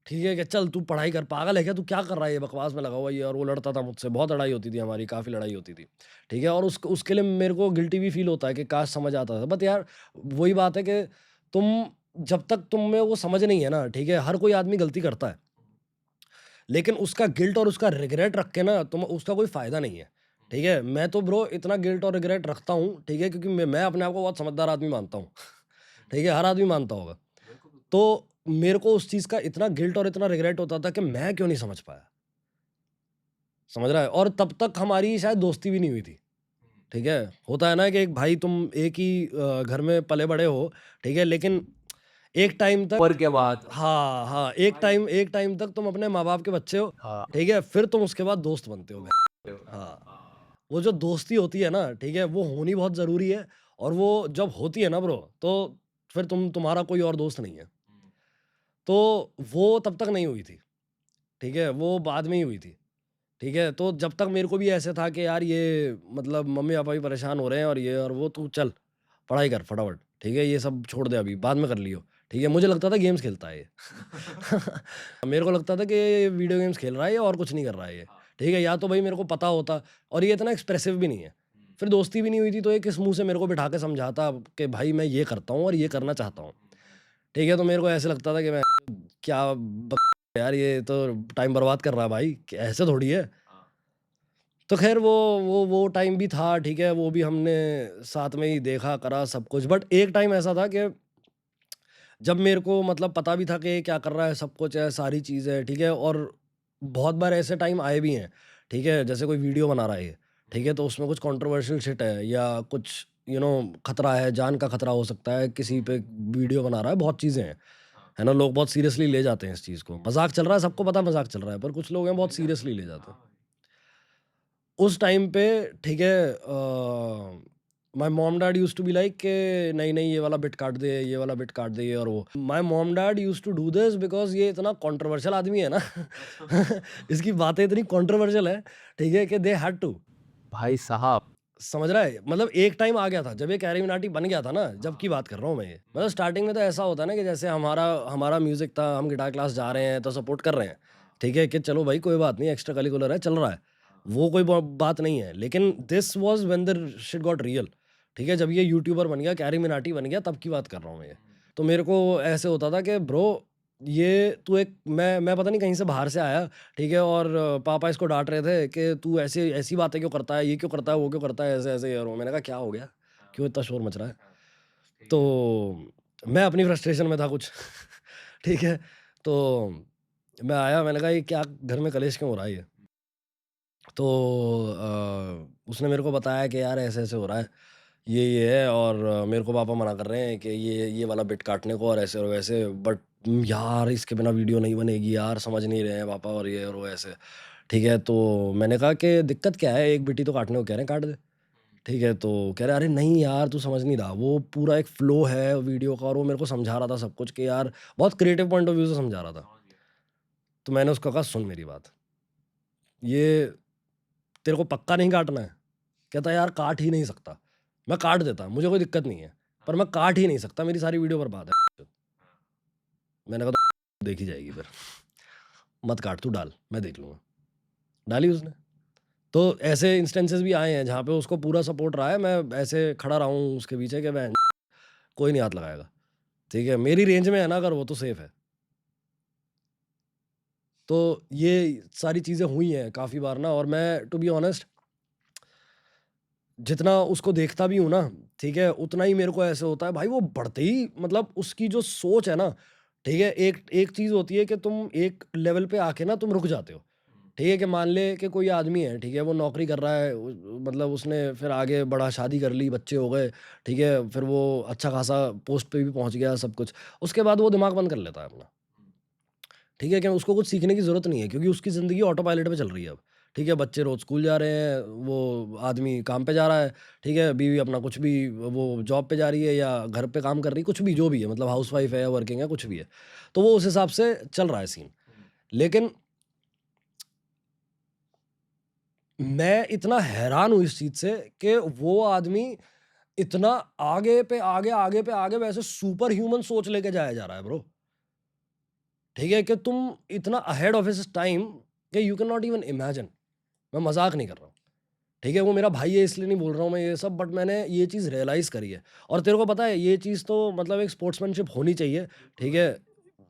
ठीक है, कि चल तू पढ़ाई कर, पागल है क्या, तू क्या कर रहा है, ये बकवास में लगा हुआ है ये, और वो लड़ता था मुझसे, बहुत लड़ाई होती थी हमारी, काफ़ी लड़ाई होती थी, ठीक है, और उसके लिए मेरे को गिल्टी भी फील होता है कि काश समझ आता था, बट यार वही बात है कि तुम जब तक तुम में वो समझ नहीं है ना, ठीक है, हर कोई आदमी गलती करता है, लेकिन उसका गिल्ट और उसका रिग्रेट रख के ना तुम उसका कोई फ़ायदा नहीं है, ठीक है। मैं तो ब्रो इतना गिल्ट और रिग्रेट रखता हूँ, ठीक है, क्योंकि मैं अपने आप को बहुत समझदार आदमी मानता हूँ। ठीक है, हर आदमी मानता होगा। तो मेरे को उस चीज़ का इतना गिल्ट और इतना रिग्रेट होता था कि मैं क्यों नहीं समझ पाया, समझ रहा है? और तब तक हमारी शायद दोस्ती भी नहीं हुई थी, ठीक है। होता है ना कि एक भाई तुम एक ही घर में पले बड़े हो, ठीक है, लेकिन एक टाइम तक पर के बाद हाँ हाँ एक टाइम तक तुम अपने माँ बाप के बच्चे हो, हाँ ठीक है, फिर तुम उसके बाद दोस्त बनते हो। हाँ, वो जो दोस्ती होती है ना, ठीक है, वो होनी बहुत ज़रूरी है। और वो जब होती है ना ब्रो, तो फिर तुम्हारा कोई और दोस्त नहीं है। तो वो तब तक नहीं हुई थी, ठीक है, वो बाद में ही हुई थी, ठीक है। तो जब तक मेरे को भी ऐसे था कि यार ये मतलब मम्मी पापा भी परेशान हो रहे हैं और ये और वो, तू चल पढ़ाई कर फटाफट, ठीक है, ये सब छोड़ दे, अभी बाद में कर लियो, ठीक है। मुझे लगता था गेम्स खेलता है ये। मेरे को लगता था कि ये वीडियो गेम्स खेल रहा है ये और कुछ नहीं कर रहा है ये, ठीक है। या तो भाई मेरे को पता होता, और ये इतना एक्सप्रेसिव भी नहीं है। फिर दोस्ती भी नहीं हुई थी, तो ये किस मुंह से मेरे को बिठा के समझाता कि भाई मैं ये करता हूँ और ये करना चाहता हूँ, ठीक है। तो मेरे को ऐसे लगता था कि मैं क्या यार ये तो टाइम बर्बाद कर रहा है भाई, ऐसे थोड़ी है। तो खैर वो टाइम भी था, ठीक है, वो भी हमने साथ में ही देखा करा सब कुछ। बट एक टाइम ऐसा था कि जब मेरे को मतलब पता भी था कि ये क्या कर रहा है, सब कुछ है, सारी चीज़ है, ठीक है। और बहुत बार ऐसे टाइम आए भी हैं, ठीक है, जैसे कोई वीडियो बना रहा है ये, ठीक है, तो उसमें कुछ कंट्रोवर्शियल शिट है या कुछ खतरा है, जान का खतरा हो सकता है, किसी पे वीडियो बना रहा है, बहुत चीज़ें हैं, है ना। लोग बहुत सीरियसली ले जाते हैं इस चीज़ को, मजाक चल रहा है, सबको पता मजाक चल रहा है, पर कुछ लोग हैं बहुत सीरियसली ले जाते हैं उस टाइम पे, ठीक है। My mom dad used to be like के नहीं नहीं ये वाला बिट काट दे, ये वाला बिट काट दे, ये और वो। My mom dad used to do this because ये इतना कंट्रोवर्शियल आदमी है ना। इसकी बातें इतनी कंट्रोवर्शियल है, ठीक है, कि दे हैड टू। भाई साहब समझ रहा है? मतलब एक टाइम आ गया था जब ये कैरी मिनाटी बन गया था ना, जब की बात कर रहा हूँ मैं ये। मतलब स्टार्टिंग में तो ऐसा होता है ना कि जैसे हमारा हमारा म्यूजिक था, हम गिटार क्लास जा रहे हैं तो सपोर्ट कर रहे हैं, ठीक है, कि चलो भाई कोई बात नहीं, एक्स्ट्रा करिकुलर है, चल रहा है, वो कोई बात नहीं है। लेकिन this was when the shit got real, ठीक है, जब ये यूट्यूबर बन गया, कैरी मिनाटी बन गया, तब की बात कर रहा हूँ मैं ये। तो मेरे को ऐसे होता था कि ब्रो ये तू एक मैं पता नहीं कहीं से बाहर से आया, ठीक है, और पापा इसको डांट रहे थे कि तू ऐसे ऐसी बातें क्यों करता है, ये क्यों करता है, वो क्यों करता है, ऐसे ऐसे यार। मैंने कहा क्या हो गया, क्यों इतना शोर मच रहा है? तो मैं अपनी फ्रस्ट्रेशन में था कुछ। ठीक है, तो मैं आया, मैंने कहा ये क्या घर में कलेश क्यों हो रहा है ये? तो उसने मेरे को बताया कि यार ऐसे ऐसे हो रहा है, ये है, और मेरे को पापा मना कर रहे हैं कि ये वाला बिट काटने को और ऐसे और वैसे। बट यार इसके बिना वीडियो नहीं बनेगी यार, समझ नहीं रहे हैं पापा, और ये और वो ऐसे, ठीक है। तो मैंने कहा कि दिक्कत क्या है, एक बिट ही तो काटने को कह रहे हैं, काट दे, ठीक है। तो कह रहे अरे नहीं यार तू समझ नहीं रहा, वो पूरा एक फ्लो है वीडियो का, और वो मेरे को समझा रहा था सब कुछ कि यार बहुत क्रिएटिव पॉइंट ऑफ व्यू से समझा रहा था। तो मैंने उसको कहा सुन मेरी बात, ये तेरे को पक्का नहीं काटना है? कहता यार काट ही नहीं सकता। मैं काट देता, मुझे कोई दिक्कत नहीं है, पर मैं काट ही नहीं सकता, मेरी सारी वीडियो बर्बाद है। मैंने कहा तो देखी जाएगी फिर, मत काट, तू डाल, मैं देख लूँगा। डाली उसने। तो ऐसे इंस्टेंसेस भी आए हैं जहाँ पे उसको पूरा सपोर्ट रहा है, मैं ऐसे खड़ा रहा हूँ उसके पीछे कि मैं कोई नहीं हाथ लगाएगा, ठीक है, मेरी रेंज में है ना, अगर वो तो सेफ है। तो ये सारी चीज़ें हुई हैं काफ़ी बार ना, और मैं टू बी ऑनेस्ट जितना उसको देखता भी हूँ ना, ठीक है, उतना ही मेरे को ऐसे होता है भाई वो बढ़ते ही, मतलब उसकी जो सोच है ना, ठीक है, एक एक चीज़ होती है कि तुम एक लेवल पे आके ना तुम रुक जाते हो, ठीक है, कि मान ले कि कोई आदमी है, ठीक है, वो नौकरी कर रहा है, मतलब उसने फिर आगे बढ़ा, शादी कर ली, बच्चे हो गए, ठीक है, फिर वो अच्छा खासा पोस्ट पे भी पहुंच गया, सब कुछ। उसके बाद वो दिमाग बंद कर लेता है अपना, ठीक है, कि उसको कुछ सीखने की ज़रूरत नहीं है, क्योंकि उसकी ज़िंदगी ऑटो पायलट पे चल रही है अब, ठीक है, बच्चे रोज़ स्कूल जा रहे हैं, वो आदमी काम पे जा रहा है, ठीक है, बीवी अपना कुछ भी वो जॉब पे जा रही है या घर पे काम कर रही है, कुछ भी जो भी है, मतलब हाउसवाइफ है या वर्किंग है, कुछ भी है, तो वो उस हिसाब से चल रहा है सीन। लेकिन मैं इतना हैरान हूँ इस चीज़ से कि वो आदमी इतना आगे पे आगे, आगे पे आगे, वैसे सुपर ह्यूमन सोच लेके जाया जा रहा है ब्रो, ठीक है, कि तुम इतना अहेड ऑफ हिज टाइम कि you can not even imagine. मैं मजाक नहीं कर रहा हूँ, ठीक है, वो मेरा भाई है इसलिए नहीं बोल रहा हूँ मैं ये सब, बट मैंने ये चीज़ रियलाइज़ करी है। और तेरे को पता है ये चीज़ तो मतलब एक स्पोर्ट्समैनशिप होनी चाहिए, ठीक है।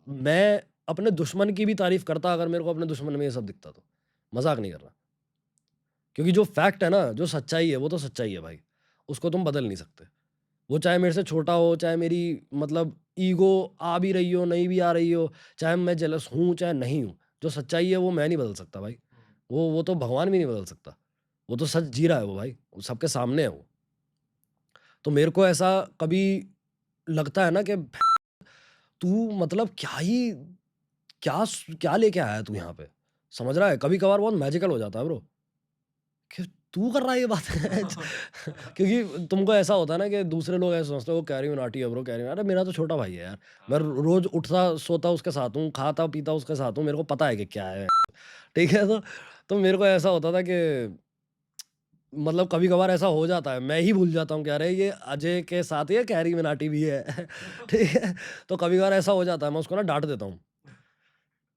मैं अपने दुश्मन की भी तारीफ करता अगर मेरे को अपने दुश्मन में ये सब दिखता तो, मजाक नहीं कर रहा, क्योंकि जो फैक्ट है ना, जो सच्चाई है वो तो सच्चाई है भाई, उसको तुम बदल नहीं सकते। वो चाहे मेरे से छोटा हो, चाहे मेरी मतलब ईगो आ भी रही हो, नहीं भी आ रही हो, चाहे मैं जेलस हूँ चाहे नहीं हूँ, जो सच्चाई है वो मैं नहीं बदल सकता भाई। वो तो भगवान भी नहीं बदल सकता। वो तो सच जी रहा है वो भाई, वो सबके सामने है वो। तो मेरे को ऐसा कभी लगता है ना कि तू मतलब क्या लेके आया तू यहाँ पे, समझ रहा है? कभी कभार बहुत मैजिकल हो जाता है ब्रो कि तू कर रहा है ये बात क्योंकि तुमको ऐसा होता है ना कि दूसरे लोग ऐसे सोचते हो कैरी मिनाटी है ब्रो, कैरी अरे मेरा तो छोटा भाई है यार, मैं रोज उठता सोता उसके साथ हूँ, खाता पीता उसके साथ हूँ, मेरे को पता है कि क्या है। ठीक है, तो मेरे को ऐसा होता था कि मतलब कभी कभार ऐसा हो जाता है, मैं ही भूल जाता हूँ कि अरे ये अजय के साथ ये कैरी मिनाटी भी है ठीक है, तो कभी कभार ऐसा हो जाता है, मैं उसको ना डांट देता हूँ।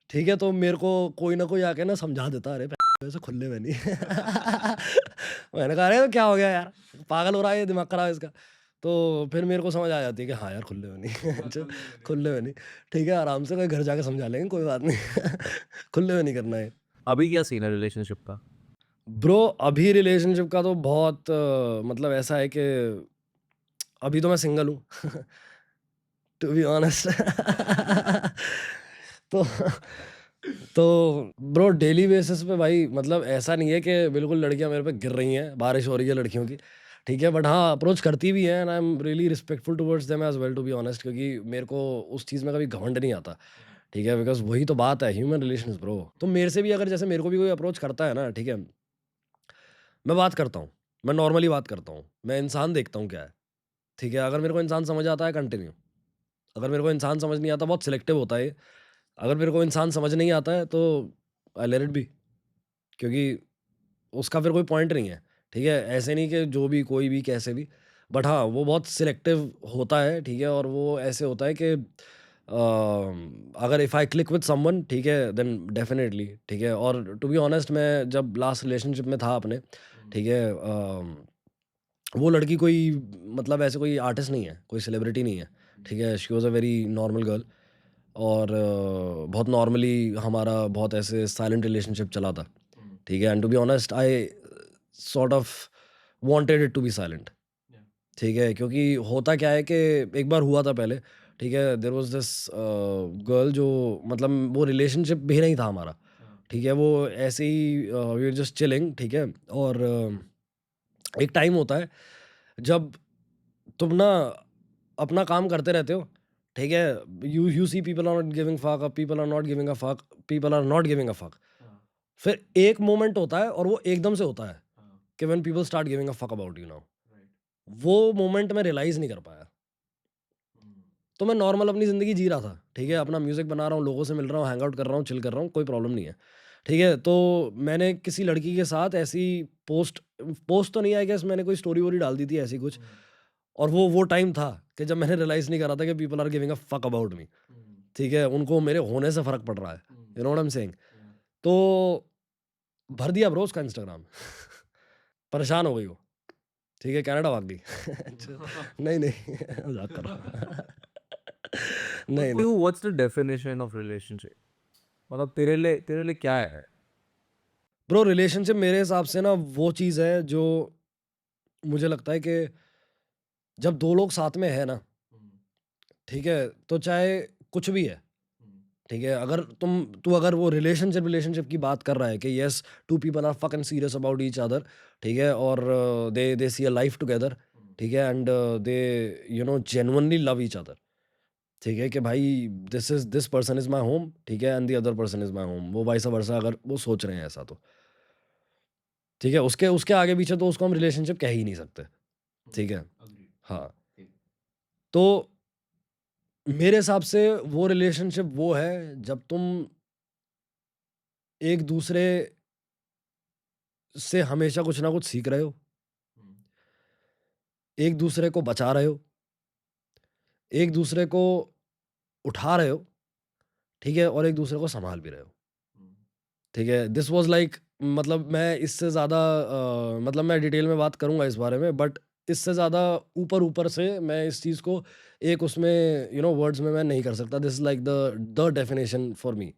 ठीक है, तो मेरे को कोई ना कोई आके ना समझा देता, अरे ऐसे खुले में नहीं मैंने कहा अरे क्या हो गया यार, पागल हो रहा है ये, दिमाग खराब है इसका। तो फिर मेरे को समझ आ जाती है कि हाँ यार खुले में नहीं अच्छा, खुले में नहीं, ठीक है आराम से कोई घर जाके समझा लेंगे, कोई बात नहीं खुले में नहीं करना है। अभी क्या सीन है रिलेशनशिप का? ब्रो अभी रिलेशनशिप का तो बहुत मतलब ऐसा है कि अभी तो मैं सिंगल हूँ टू बी ऑनेस्ट तो तो ब्रो डेली बेसिस पे भाई मतलब ऐसा नहीं है कि बिल्कुल लड़कियां मेरे पे गिर रही हैं, बारिश हो रही है लड़कियों की, ठीक है, बट हाँ अप्रोच करती भी हैं and I am really respectful towards them as well to be honest, क्योंकि मेरे को उस चीज़ में कभी घमंड नहीं आता। ठीक है, बिकॉज वही तो बात है, ह्यूमन रिलेशंस ब्रो। तो मेरे से भी अगर जैसे मेरे को भी कोई अप्रोच करता है ना, ठीक है, मैं बात करता हूँ, मैं नॉर्मली बात करता हूँ, मैं इंसान देखता हूँ क्या है। ठीक है, अगर मेरे को इंसान समझ आता है कंटिन्यू, अगर मेरे को इंसान समझ नहीं आता बहुत सिलेक्टिव होता है ये। अगर मेरे को इंसान समझ नहीं आता है तो आई लेट इट बी, क्योंकि उसका फिर कोई पॉइंट नहीं है। ठीक है, ऐसे नहीं कि जो भी कोई भी कैसे भी, बट हाँ वो बहुत सिलेक्टिव होता है। ठीक है, और वो ऐसे होता है कि अगर if I click with someone, ठीक है, देन डेफिनेटली। ठीक है, और टू बी ऑनेस्ट मैं जब लास्ट रिलेशनशिप में था अपने, ठीक है, वो लड़की कोई मतलब ऐसे कोई आर्टिस्ट नहीं है, कोई सेलिब्रिटी नहीं है। ठीक है, she was a very normal girl, और बहुत नॉर्मली हमारा बहुत ऐसे साइलेंट रिलेशनशिप चला था। ठीक है, and to be honest I sort of wanted it to be silent. ठीक है, क्योंकि होता क्या है कि एक बार हुआ था पहले, ठीक है, देयर वाज दिस गर्ल जो मतलब वो रिलेशनशिप भी नहीं था हमारा। ठीक है, वो ऐसे ही वी वर जस्ट चिलिंग। ठीक है, और एक टाइम होता है जब तुम ना अपना काम करते रहते हो। ठीक है, you see people are not giving fuck, people are not giving a fuck, people are not giving a fuck. फिर एक मोमेंट होता है और वो एकदम से होता है कि when people start giving a fuck about you now. वो मोमेंट मैं रियलाइज नहीं कर पाया। तो मैं नॉर्मल अपनी ज़िंदगी जी रहा था। ठीक है, अपना म्यूज़िक बना रहा हूँ, लोगों से मिल रहा हूँ, हैंग आउट कर रहा हूँ, चिल कर रहा हूँ, कोई प्रॉब्लम नहीं है। ठीक है, तो मैंने किसी लड़की के साथ ऐसी पोस्ट पोस्ट तो नहीं, आई गेस मैंने कोई स्टोरी वोरी डाल दी थी ऐसी कुछ। और वो टाइम था कि जब मैंने रियलाइज़ नहीं करा था कि people are giving a fuck about me. ठीक है, उनको मेरे होने से फ़र्क पड़ रहा है। You know what I am saying? तो भर दिया ब्रो उसका इंस्टाग्राम परेशान हो गई वो। ठीक है, कनाडा भाग गई नहीं, नहीं मज़ाक कर रहा हूँ नहीं, नहीं। What's the definition of relationship? मतलब तेरे लिए क्या है? ब्रो रिलेशनशिप मेरे हिसाब से ना वो चीज़ है जो मुझे लगता है कि जब दो लोग साथ में है ना, ठीक है, तो चाहे कुछ भी है। ठीक है, अगर तू अगर वो रिलेशनशिप की बात कर रहा है कि yes two people are fucking serious about each other. ठीक है, और दे सी अ लाइफ टुगेदर। ठीक है, and they you know genuinely love each other. ठीक है, कि भाई this person is my home, ठीक है, and the other person is my home, वो वाइस वर्सा अगर वो सोच रहे हैं ऐसा, तो ठीक है, उसके उसके आगे पीछे तो उसको हम रिलेशनशिप कह ही नहीं सकते। ठीक है, हाँ, तो मेरे हिसाब से वो रिलेशनशिप वो है जब तुम एक दूसरे से हमेशा कुछ ना कुछ सीख रहे हो, एक दूसरे को बचा रहे हो, एक दूसरे को उठा रहे हो, ठीक है, और एक दूसरे को संभाल भी रहे हो। ठीक है, दिस वाज लाइक मतलब मैं इससे ज़्यादा मतलब मैं डिटेल में बात करूंगा इस बारे में, बट इससे ज़्यादा ऊपर ऊपर से मैं इस चीज़ को एक उसमें वर्ड्स में मैं नहीं कर सकता। This is like the definition for me.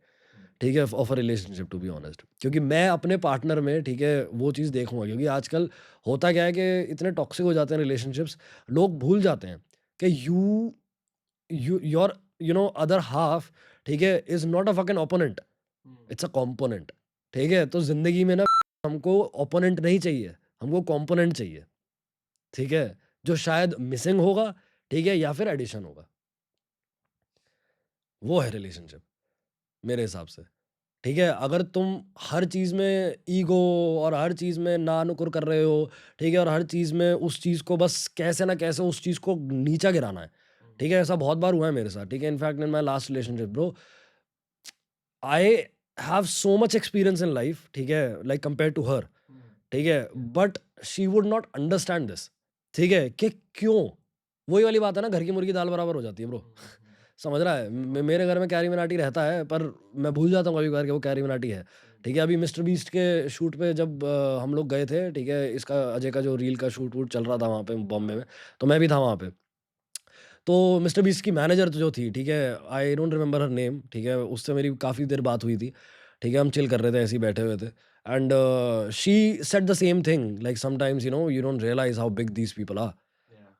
ठीक है, of a relationship, to be honest. क्योंकि मैं अपने पार्टनर में, ठीक है, वो चीज़ देखूंगा। क्योंकि आजकल होता क्या है कि इतने टॉक्सिक हो जाते हैं रिलेशनशिप्स, लोग भूल जाते हैं कि योर अदर हाफ, ठीक है, is not a fucking opponent, it's a component. ठीक है, तो जिंदगी में ना हमको ओपोनेंट नहीं चाहिए, हमको कॉम्पोनेंट चाहिए। ठीक है, जो शायद मिसिंग होगा, ठीक है, या फिर एडिशन होगा। वो है रिलेशनशिप मेरे हिसाब से। ठीक है, अगर तुम हर चीज़ में ईगो और हर चीज़ में ना नुकुर कर रहे हो, ठीक है, और हर चीज़ में उस चीज़ को बस कैसे ना कैसे उस चीज़ को नीचा गिराना है, ठीक है, ऐसा बहुत बार हुआ है मेरे साथ। ठीक है, in fact in my last relationship bro, I have so much experience in life, ठीक है, लाइक कंपेयर टू हर, ठीक है, but she would not understand this. ठीक है, कि क्यों, वही वाली बात है ना, घर की मुर्गी दाल बराबर हो जाती है ब्रो। समझ रहा है, मेरे घर में कैरी मिनाटी रहता है, पर मैं भूल जाता हूँ कभी कभार कि वो कैरी मिनाटी है। ठीक है, अभी मिस्टर बीस्ट के शूट पे जब हम लोग गए थे, ठीक है, इसका अजय का जो रील का शूट वूट चल रहा था वहाँ पे बॉम्बे में, तो मैं भी था वहाँ पे। तो मिस्टर बीस्ट की मैनेजर जो थी, ठीक है, I don't remember her name, ठीक है, उससे मेरी काफ़ी देर बात हुई थी। ठीक है, हम चिल कर रहे थे, ऐसे ही बैठे हुए थे, and she said the same thing, like sometimes you don't realise how big these people are,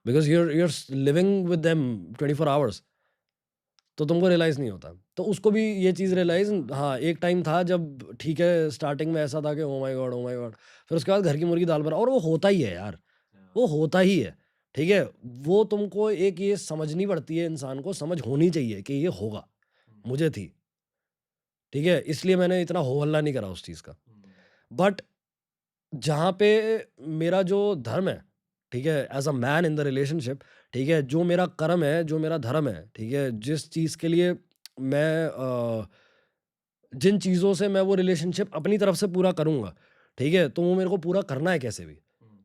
because you're living with them 24 hours, तो तुमको रियलाइज़ नहीं होता। तो उसको भी ये चीज़ रियलाइज़, हाँ, एक टाइम था जब, ठीक है, स्टार्टिंग में ऐसा था कि oh my God, oh my God, फिर उसके बाद घर की मुर्गी दाल बराबर, और वो होता ही है यार, वो होता ही है। ठीक है, वो तुमको एक ये समझनी पड़ती है, इंसान को समझ होनी चाहिए कि ये होगा, मुझे थी। ठीक है, इसलिए मैंने इतना हो हल्ला नहीं करा उस चीज़ का। बट जहाँ पे मेरा जो धर्म है, ठीक है, as a man in the relationship, ठीक है, जो मेरा कर्म है, जो मेरा धर्म है, ठीक है, जिस चीज़ के लिए मैं जिन चीज़ों से मैं वो रिलेशनशिप अपनी तरफ से पूरा करूँगा, ठीक है, तो वो मेरे को पूरा करना है कैसे भी।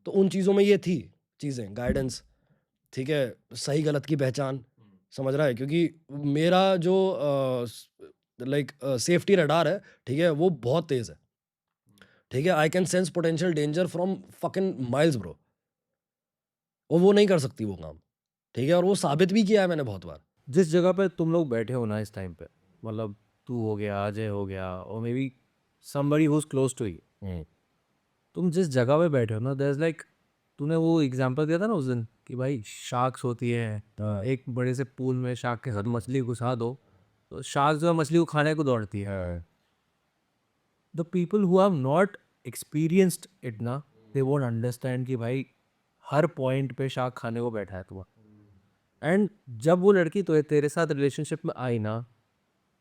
तो उन चीज़ों में ये थी चीज़ें, गाइडेंस, ठीक है, सही गलत की पहचान, समझ रहा है, क्योंकि मेरा जो लाइक सेफ्टी रडार है, ठीक है, वो बहुत तेज़ है। ठीक है, I can sense potential danger from fucking miles bro, और वो नहीं कर सकती वो काम। ठीक है, और वो साबित भी किया है मैंने बहुत बार। जिस जगह पे तुम लोग बैठे हो ना इस टाइम पे, मतलब तू हो गया, अजय हो गया, और maybe somebody who is close to you, तुम जिस जगह पे बैठे हो ना, देयर इज लाइक, तूने वो एग्जांपल दिया था ना उस दिन कि भाई शार्क्स होती है, एक बड़े से पूल में शार्क के साथ मछली घुसा दो, तो शार्क जो है मछली को खाने को दौड़ती है। The people who have not experienced it ना, दे वोंट अंडरस्टैंड कि भाई हर पॉइंट पे शार्क खाने को बैठा है तुम्हारा। एंड जब वो लड़की तो तेरे साथ रिलेशनशिप में आई ना,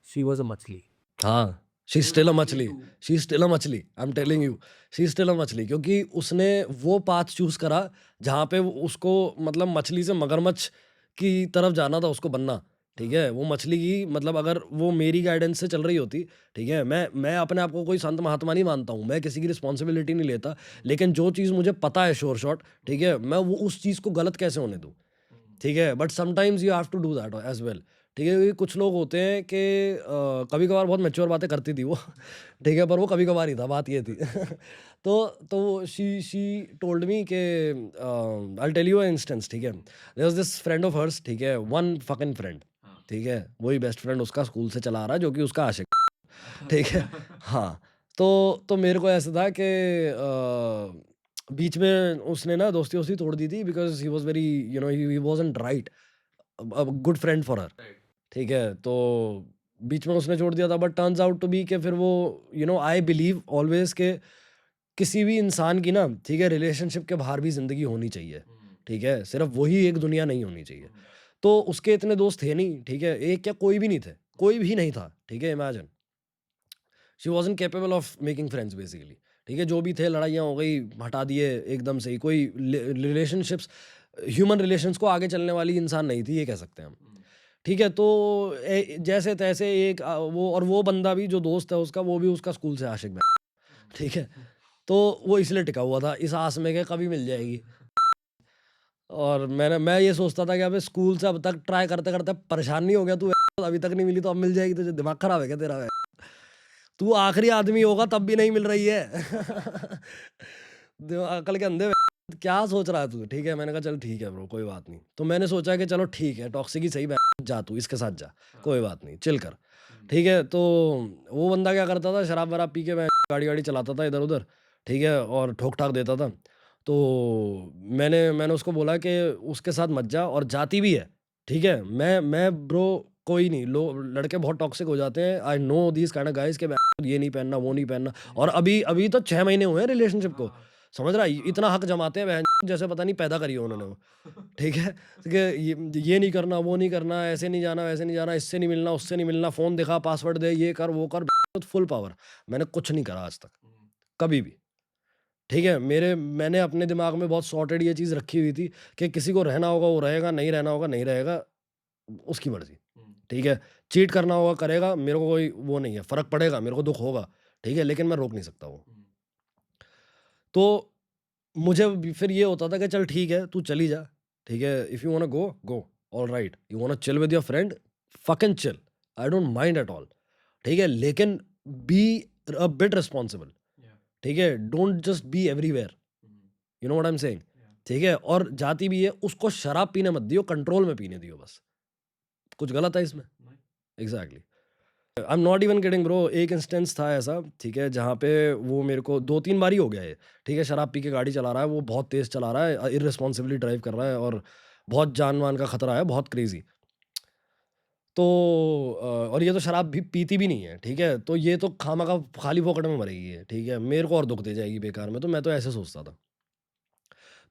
शी वॉज अ मछली। हाँ, शी स्टिल अ मछली, शी स्टिल अ मछली, I am telling you, she still a मछली, क्योंकि उसने वो पाथ चूज करा जहाँ पे उसको, मतलब मछली से मगरमच्छ की तरफ जाना था, उसको बनना। ठीक है, वो मछली की, मतलब अगर वो मेरी गाइडेंस से चल रही होती, ठीक है, मैं अपने आप को कोई संत महात्मा नहीं मानता हूँ, मैं किसी की रिस्पॉन्सिबिलिटी नहीं लेता, लेकिन जो चीज़ मुझे पता है श्योर शॉट, ठीक है, मैं वो उस चीज़ को गलत कैसे होने दूँ। ठीक है, but sometimes you have to do that as well. ठीक है, क्योंकि कुछ लोग होते हैं कि कभी कभार बहुत मैच्योर बातें करती थी वो ठीक है, पर वो कभी कभार ही था, बात ये थी तो शी टोल्ड मी के आई टेल यू इंस्टेंस। ठीक है, there was this friend of hers, ठीक है, वन फकिंग फ्रेंड, ठीक है, वही बेस्ट फ्रेंड उसका स्कूल से चला आ रहा है, जो कि उसका आशिक ठीक है। हाँ, तो मेरे को ऐसा था कि बीच में उसने ना दोस्ती वोस्ती तोड़ दी थी, because he was very, he wasn't right, good friend for her. ठीक है, तो बीच में उसने छोड़ दिया था, but turns out to be के फिर वो, आई बिलीव ऑलवेज के किसी भी इंसान की ना, ठीक है, रिलेशनशिप के बाहर भी जिंदगी होनी चाहिए। ठीक है, सिर्फ वही एक दुनिया नहीं होनी चाहिए। तो उसके इतने दोस्त थे नहीं, ठीक है, एक क्या कोई भी नहीं थे, कोई भी नहीं था। ठीक है, imagine, she wasn't capable of making friends basically. ठीक है, जो भी थे लड़ाइयाँ हो गई, हटा दिए एकदम से ही, कोई रिलेशनशिप्स, ह्यूमन रिलेशंस को आगे चलने वाली इंसान नहीं थी, ये कह सकते हैं हम। ठीक है, तो जैसे तैसे एक वो बंदा भी जो दोस्त है उसका, वो भी उसका स्कूल से आशिक है। ठीक है, तो वो इसलिए टिका हुआ था इस आस में कि कभी मिल जाएगी। और मैं ये सोचता था कि अबे स्कूल से अब तक ट्राई करते करते परेशान नहीं हो गया तू, अभी तक नहीं मिली तो अब मिल जाएगी तुझे, दिमाग खराब है क्या तेरा? तू आखिरी आदमी होगा तब भी नहीं मिल रही है अकल के अंधे क्या सोच रहा है तू? ठीक है, मैंने कहा चल ठीक है ब्रो, कोई बात नहीं। तो मैंने सोचा कि चलो ठीक है, टॉक्सिक ही सही, जा तू इसके साथ जा, कोई बात नहीं, चिल कर। ठीक है। तो वो बंदा क्या करता था, शराब वराब पी के मैं गाड़ी वाड़ी चलाता था इधर उधर, ठीक है, और ठोक ठाक देता था। तो मैंने उसको बोला कि उसके साथ मत जा, और जाती भी है, ठीक है। मैं ब्रो कोई नहीं, लड़के बहुत टॉक्सिक हो जाते हैं। I know these kind of guys के ये नहीं पहनना, वो नहीं पहनना। और अभी अभी तो 6 महीने हुए हैं रिलेशनशिप को, समझ रहा है, इतना हक जमाते हैं जैसे पता नहीं पैदा करी हो उन्होंने वो, ठीक है, कि ये नहीं करना, वो नहीं करना, ऐसे नहीं जाना, वैसे नहीं जाना, इससे नहीं मिलना, उससे नहीं मिलना, फ़ोन दिखा, पासवर्ड दे, ये कर, वो कर, फुल पावर। मैंने कुछ नहीं करा आज तक, कभी भी, ठीक है। मैंने अपने दिमाग में बहुत सॉर्टेड ये चीज़ रखी हुई थी कि किसी को रहना होगा वो रहेगा, नहीं रहना होगा नहीं रहेगा, उसकी मर्ज़ी, ठीक है। चीट करना होगा करेगा, मेरे को कोई वो नहीं है, फ़र्क पड़ेगा, मेरे को दुःख होगा, ठीक है, लेकिन मैं रोक नहीं सकता वो। तो मुझे फिर ये होता था कि चल ठीक है, तू चली जा, ठीक है, if you want go go, alright, you want chill with your friend, fucking chill, I don't mind at all, ठीक है, लेकिन बी अ बिट रिस्पॉन्सिबल, ठीक है, don't just be everywhere, you know what I am saying, ठीक है। और जाती भी है उसको शराब पीने मत दियो, कंट्रोल में पीने दियो बस। कुछ गलत है इसमें? Exactly, I am not even kidding bro. एक इंस्टेंस था ऐसा, ठीक है, जहाँ पे वो मेरे को 2-3 बार ही हो गया है, ठीक है, शराब पी के गाड़ी चला रहा है, वो बहुत तेज़ चला रहा है, इररिस्पॉन्सिबली ड्राइव कर रहा है, और बहुत जान मान का खतरा है, बहुत क्रेजी। तो और ये तो शराब भी पीती भी नहीं है, ठीक है, तो ये तो खामखा खाली फोकट में मरेगी है, ठीक है, मेरे को और दुख दे जाएगी बेकार में। तो मैं तो ऐसे सोचता था।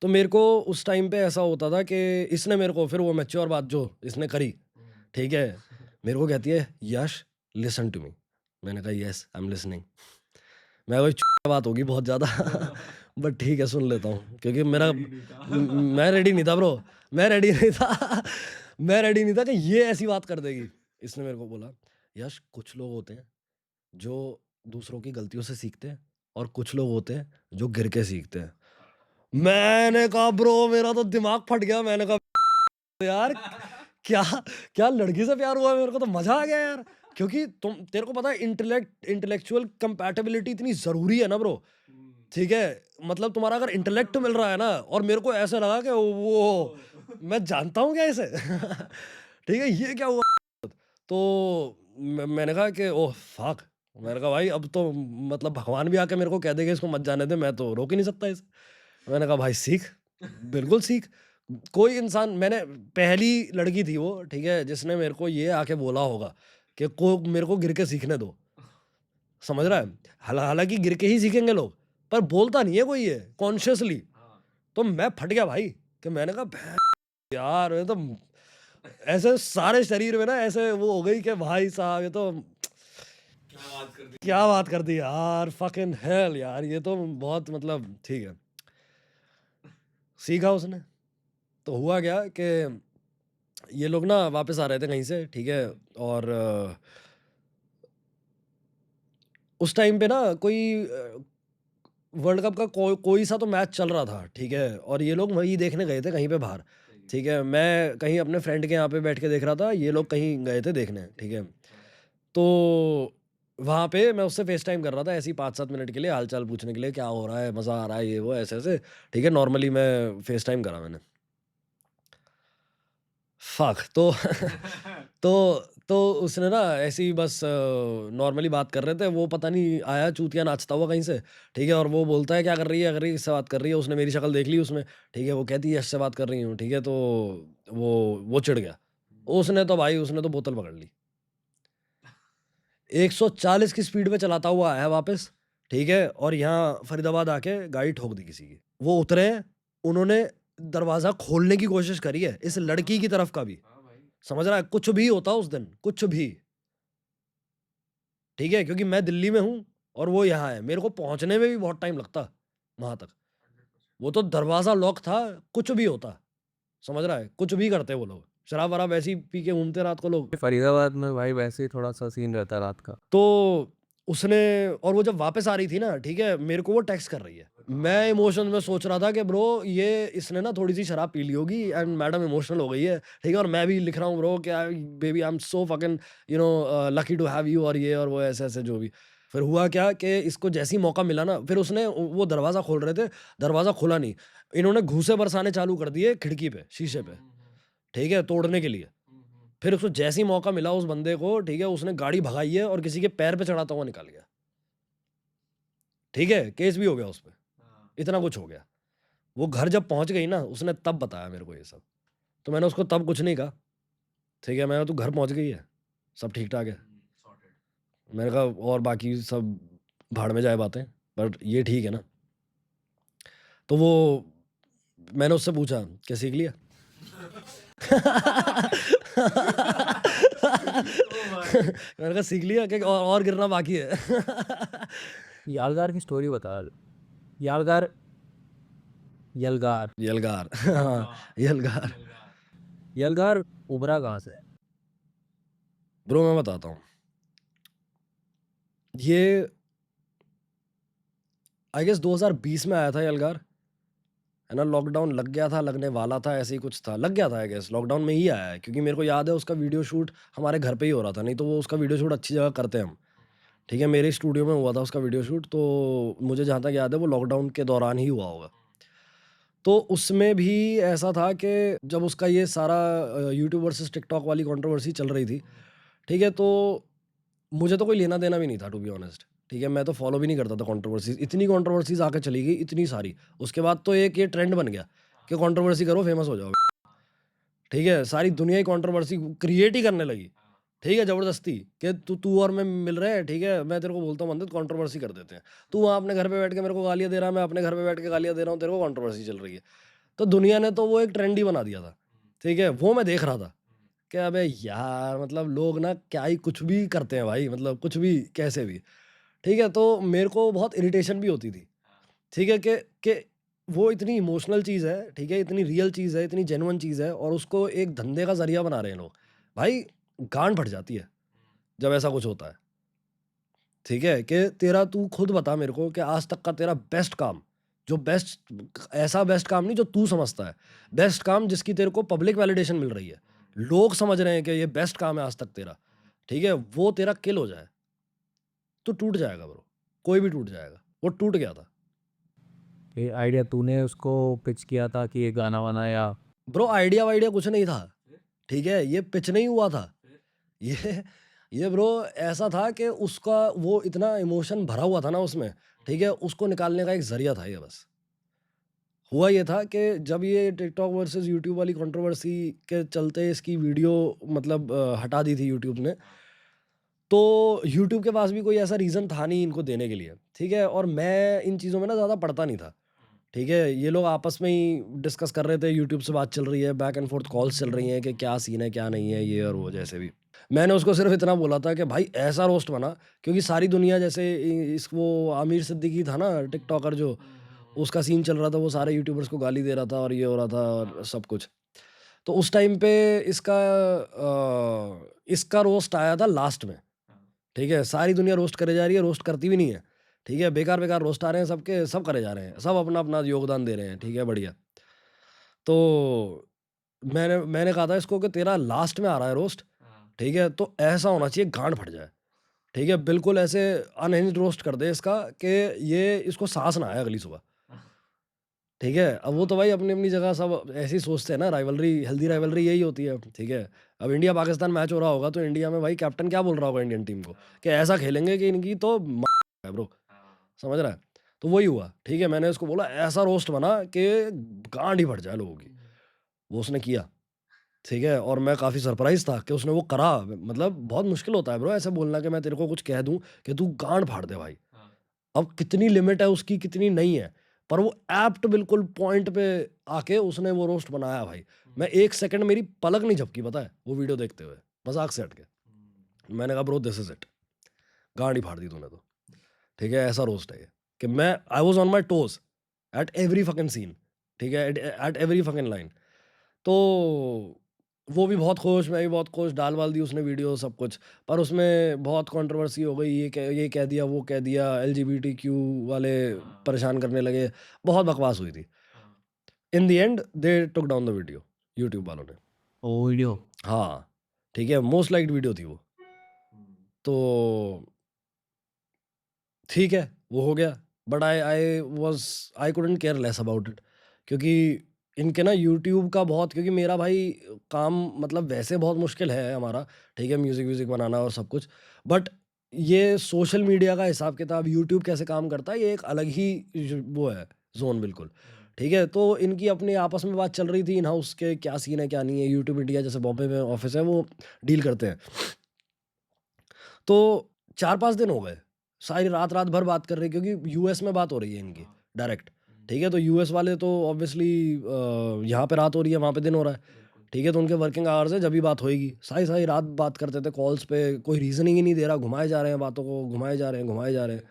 तो मेरे को उस टाइम पे ऐसा होता था कि इसने मेरे को फिर वो मैच्योर बात जो इसने करी, ठीक है, मेरे को कहती है, यश लिसन टू मी। मैंने कहा यस आई एम लिसनिंग। मैं वही बात होगी बहुत ज़्यादा बट ठीक है, सुन लेता हूँ, क्योंकि मैं रेडी नहीं था ब्रो, मैं रेडी नहीं था मैं रेडी नहीं था कि ये ऐसी बात कर देगी। इसने मेरे को बोला, यश कुछ लोग होते हैं जो दूसरों की गलतियों से सीखते हैं, और कुछ लोग होते हैं जो गिर के सीखते हैं। मैंने कहा ब्रो, मेरा तो दिमाग फट गया। मैंने कहा यार क्या क्या लड़की से प्यार हुआ है, मेरे को तो मजा आ गया यार, क्योंकि तेरे को पता है इंटेलेक्चुअल कंपैटिबिलिटी इतनी जरूरी है ना ब्रो, ठीक है, मतलब तुम्हारा अगर इंटेलेक्ट मिल रहा है ना, और मेरे को ऐसा लगा कि वो मैं जानता हूँ क्या इसे ठीक है, ये क्या हुआ। तो मैंने कहा कि ओह फक, मैंने कहा भाई अब तो मतलब भगवान भी आके मेरे को कह देगा इसको मत जाने दे, मैं तो रोक ही नहीं सकता इसे। मैंने कहा भाई सीख, बिल्कुल सीख। कोई इंसान, मैंने पहली लड़की थी वो, ठीक है, जिसने मेरे को ये आके बोला होगा कि मेरे को गिर के सीखने दो, समझ रहा है। हालांकि गिर के ही सीखेंगे लोग, पर बोलता नहीं है कोई ये कॉन्शियसली। तो मैं फट गया भाई, कि मैंने कहा यार ये तो ऐसे सारे शरीर में ना ऐसे वो हो गई कि भाई साहब ये तो क्या बात कर दी यार, फकिंग हेल यार, ये तो बहुत मतलब ठीक है। सीखा उसने। तो हुआ क्या कि ये लोग ना वापस आ रहे थे कहीं से, ठीक है, और उस टाइम पे ना कोई वर्ल्ड कप का कोई सा तो मैच चल रहा था, ठीक है, और ये लोग वही देखने गए थे कहीं पे बाहर, ठीक है। मैं कहीं अपने फ्रेंड के यहाँ पे बैठ के देख रहा था, ये लोग कहीं गए थे देखने, ठीक है। तो वहाँ पे मैं उससे फेस टाइम कर रहा था ऐसे ही 5-7 मिनट के लिए, हाल चाल पूछने के लिए, क्या हो रहा है, मज़ा आ रहा है, ये वो ऐसे ऐसे, ठीक है, नॉर्मली मैं फेस टाइम करा मैंने। फक तो तो उसने ना ऐसे ही बस नॉर्मली बात कर रहे थे, वो पता नहीं आया चूतिया नाचता हुआ कहीं से, ठीक है, और वो बोलता है क्या कर रही है, इससे बात कर रही है। उसने मेरी शक्ल देख ली उसमें, ठीक है, वो कहती है इससे बात कर रही हूँ, ठीक है। तो वो चिढ़ गया, उसने तो भाई उसने तो बोतल पकड़ ली, 140 की स्पीड पे चलाता हुआ आया वापस, ठीक है, और यहाँ फरीदाबाद आके गाड़ी ठोक दी किसी की। वो उतरे, उन्होंने दरवाजा खोलने की कोशिश करी है इस लड़की की तरफ का भी, समझ रहा है, कुछ भी होता उस दिन, कुछ भी, ठीक है, क्योंकि मैं दिल्ली में हूँ और वो यहाँ है, मेरे को पहुंचने में भी बहुत टाइम लगता वहां तक। वो तो दरवाजा लॉक था, कुछ भी होता, समझ रहा है, कुछ भी करते वो लोग, शराब वराब ऐसी ही पी के घूमते रात को लोग। फरीदाबाद में भाई वैसे ही थोड़ा सा सीन रहता है रात का। तो उसने, और वो जब वापस आ रही थी ना, ठीक है, मेरे को वो टेक्स्ट कर रही है। मैं इमोशन में सोच रहा था कि ब्रो ये इसने ना थोड़ी सी शराब पी ली होगी एंड मैडम इमोशनल हो गई है, ठीक है, और मैं भी लिख रहा हूँ ब्रो क्या baby I am so fucking you know lucky to have you, और ये और वो ऐसे ऐसे जो भी। फिर हुआ क्या कि इसको जैसी मौका मिला ना, फिर उसने, वो दरवाज़ा खोल रहे थे, दरवाज़ा खुला नहीं, इन्होंने घूसे बरसाने चालू कर दिए खिड़की पे, शीशे पे, ठीक है, तोड़ने के लिए। फिर उसको जैसे ही मौका मिला उस बंदे को, ठीक है, उसने गाड़ी भगाई है और किसी के पैर पे चढ़ाता हुआ निकाल गया, ठीक है, केस भी हो गया उस पर, इतना कुछ हो गया। वो घर जब पहुंच गई ना, उसने तब बताया मेरे को ये सब। तो मैंने उसको तब कुछ नहीं कहा, ठीक है, मैंने, तू घर पहुंच गई है, सब ठीक ठाक है, मैंने कहा, और बाकी सब भाड़ में जाए बातें, बट ये ठीक है ना। तो वो, मैंने उससे पूछा क्या सीख लिया मैंने कहा सीख लिया कि और गिरना बाकी है यालगार की स्टोरी बता। यालगार, यलगार, यलगार हाँ, यलगार। यलगार उभरा कहाँ से? ब्रो मैं बताता हूँ, ये आई गेस 2020 में आया था यलगार, है ना। लॉकडाउन लग गया था, लगने वाला था, ऐसे ही कुछ था, लग गया था आई गेस, लॉकडाउन में ही आया है, क्योंकि मेरे को याद है उसका वीडियो शूट हमारे घर पे ही हो रहा था, नहीं तो वो उसका वीडियो शूट अच्छी जगह करते हैं हम, ठीक है, मेरे स्टूडियो में हुआ था उसका वीडियो शूट। तो मुझे जहाँ तक याद है वो लॉकडाउन के दौरान ही हुआ होगा। तो उसमें भी ऐसा था कि जब उसका ये सारा यूट्यूब वर्सेस टिकटॉक वाली कंट्रोवर्सी चल रही थी, ठीक है, तो मुझे तो कोई लेना देना भी नहीं था टू बी ऑनेस्ट, ठीक है, मैं तो फॉलो भी नहीं करता था कंट्रोवर्सीज, इतनी कंट्रोवर्सीज आके चली गई, इतनी सारी। उसके बाद तो एक ये ट्रेंड बन गया कि कंट्रोवर्सी करो फेमस हो जाओ, ठीक है, सारी दुनिया ही कंट्रोवर्सी क्रिएट ही करने लगी, ठीक है, जबरदस्ती, कि तू और मैं मिल रहे हैं, ठीक है, मैं तेरे को बोलता हूँ बंदे कंट्रोवर्सी कर देते हैं, तू वहाँ अपने घर पे बैठ के मेरे को गालियाँ दे रहा है, मैं अपने घर पे बैठ के गालियाँ दे रहा हूँ, तेरे को कंट्रोवर्सी चल रही है। तो दुनिया ने तो वो एक ट्रेंड ही बना दिया था, ठीक है, वो मैं देख रहा था कि अबे यार, मतलब लोग ना क्या ही कुछ भी करते हैं भाई, मतलब कुछ भी कैसे भी, ठीक है। तो मेरे को बहुत इरिटेशन भी होती थी, ठीक है, कि वो इतनी इमोशनल चीज़ है, ठीक है, इतनी रियल चीज़ है, इतनी जेन्युइन चीज़ है, और उसको एक धंधे का जरिया बना रहे हैं लोग। भाई गांड फट जाती है जब ऐसा कुछ होता है, ठीक है, कि तेरा, तू खुद बता मेरे को कि आज तक का तेरा बेस्ट काम, जो बेस्ट, ऐसा बेस्ट काम नहीं जो तू समझता है, बेस्ट काम जिसकी तेरे को पब्लिक वैलिडेशन मिल रही है, लोग समझ रहे हैं कि ये बेस्ट काम है आज तक तेरा, ठीक है, वो तेरा किल हो जाए तो टूट जाएगा ब्रो, कोई भी टूट जाएगा। वो टूट गया था ये आइडिया तूने उसको पिच किया था कि ये गाना वाना, या ब्रो, आइडिया वाइडिया कुछ नहीं था, ठीक है, ये पिच नहीं हुआ था, ये ब्रो ऐसा था कि उसका वो इतना इमोशन भरा हुआ था ना उसमें, ठीक है, उसको निकालने का एक जरिया था ये बस। हुआ ये था कि जब ये टिकटॉक वर्सेस यूट्यूब वाली कंट्रोवर्सी के चलते इसकी वीडियो, मतलब हटा दी थी यूट्यूब ने, तो यूट्यूब के पास भी कोई ऐसा रीज़न था नहीं इनको देने के लिए, ठीक है, और मैं इन चीज़ों में ना ज़्यादा पढ़ता नहीं था, ठीक है, ये लोग आपस में ही डिस्कस कर रहे थे, यूट्यूब से बात चल रही है, बैक एंड फोर्थ कॉल्स चल रही हैं कि क्या सीन है क्या नहीं है, ये और वो, जैसे भी। मैंने उसको सिर्फ इतना बोला था कि भाई ऐसा रोस्ट बना, क्योंकि सारी दुनिया, जैसे इस वो आमिर सिद्दीकी था ना टिकटॉकर जो, उसका सीन चल रहा था, वो सारे यूट्यूबर्स को गाली दे रहा था और ये हो रहा था और सब कुछ। तो उस टाइम पे इसका रोस्ट आया था लास्ट में, ठीक है, सारी दुनिया रोस्ट करे जा रही है, रोस्ट करती भी नहीं है, ठीक है, बेकार बेकार रोस्ट आ रहे हैं सबके, सब करे जा रहे हैं, सब अपना अपना योगदान दे रहे हैं, ठीक है, बढ़िया। तो मैंने कहा था इसको कि तेरा लास्ट में आ रहा है रोस्ट, ठीक है, तो ऐसा होना चाहिए गांड फट जाए, ठीक है, बिल्कुल ऐसे अनहिंज्ड रोस्ट कर दे इसका कि ये, इसको सांस ना आए अगली सुबह, ठीक है। अब वो तो भाई अपनी अपनी जगह सब ऐसे ही सोचते हैं ना, राइवलरी, हेल्दी राइवलरी यही होती है, ठीक है। अब इंडिया पाकिस्तान मैच हो रहा होगा तो इंडिया में भाई कैप्टन क्या बोल रहा होगा इंडियन टीम को कि ऐसा खेलेंगे कि इनकी तो है ब्रो, समझ रहा है। तो वही हुआ, ठीक है, मैंने उसको बोला ऐसा रोस्ट बना कि गांड ही फट जाए लोगों की, वो उसने किया, ठीक है, और मैं काफ़ी सरप्राइज था कि उसने वो करा। मतलब बहुत मुश्किल होता है ब्रो ऐसे बोलना कि मैं तेरे को कुछ कह दूं कि तू गांड फाड़ दे भाई, अब कितनी लिमिट है उसकी कितनी नहीं है, पर वो एप्ट बिल्कुल पॉइंट पे आके उसने वो रोस्ट बनाया भाई। मैं 1 सेकंड, मेरी पलक नहीं झपकी, पता है, वो वीडियो देखते हुए, मजाक से हट के। मैंने कहा ब्रो दिस इज इट, गांड ही फाड़ दी तूने तो, ठीक है, ऐसा रोस्ट है ये कि मैं, I was on my toes at every fucking scene, ठीक है, एट एवरी फकिंग लाइन। तो वो भी बहुत खुश, मैं भी बहुत खुश, डाल वाल दी उसने वीडियो सब कुछ, पर उसमें बहुत कंट्रोवर्सी हो गई, ये कह दिया, वो कह दिया, LGBTQ वाले परेशान करने लगे, बहुत बकवास हुई थी। In the and they took down the video, YouTube वालों ने। वो वीडियो? हाँ, ठीक है, मोस्ट लाइक्ड वीडियो थी वो, तो ठीक है, वो हो गया, but I couldn't care less about it, क्योंकि इनके ना यूट्यूब का बहुत, क्योंकि मेरा भाई काम मतलब वैसे बहुत मुश्किल है हमारा, ठीक है, म्यूज़िक व्यूज़िक बनाना और सब कुछ, बट ये सोशल मीडिया का हिसाब किताब, यूट्यूब कैसे काम करता है, ये एक अलग ही वो है जोन बिल्कुल, ठीक है। तो इनकी अपनी आपस में बात चल रही थी इन हाउस के, क्या सीन है क्या नहीं है। यूट्यूब इंडिया जैसे बॉम्बे में ऑफिस है, वो डील करते हैं। तो 4-5 दिन हो गए, सारी रात रात भर बात कर रहे हैं, क्योंकि यूएस में बात हो रही है इनकी डायरेक्ट, ठीक है। तो यूएस वाले तो ऑब्वियसली यहाँ पे रात हो रही है, वहाँ पे दिन हो रहा है, ठीक है। तो उनके वर्किंग आवर्स है, जब भी बात होएगी। सारी सारी रात बात करते थे कॉल्स पे, कोई रीजनिंग ही नहीं दे रहा, घुमाए जा रहे हैं बातों को, घुमाए जा रहे हैं, घुमाए जा रहे हैं,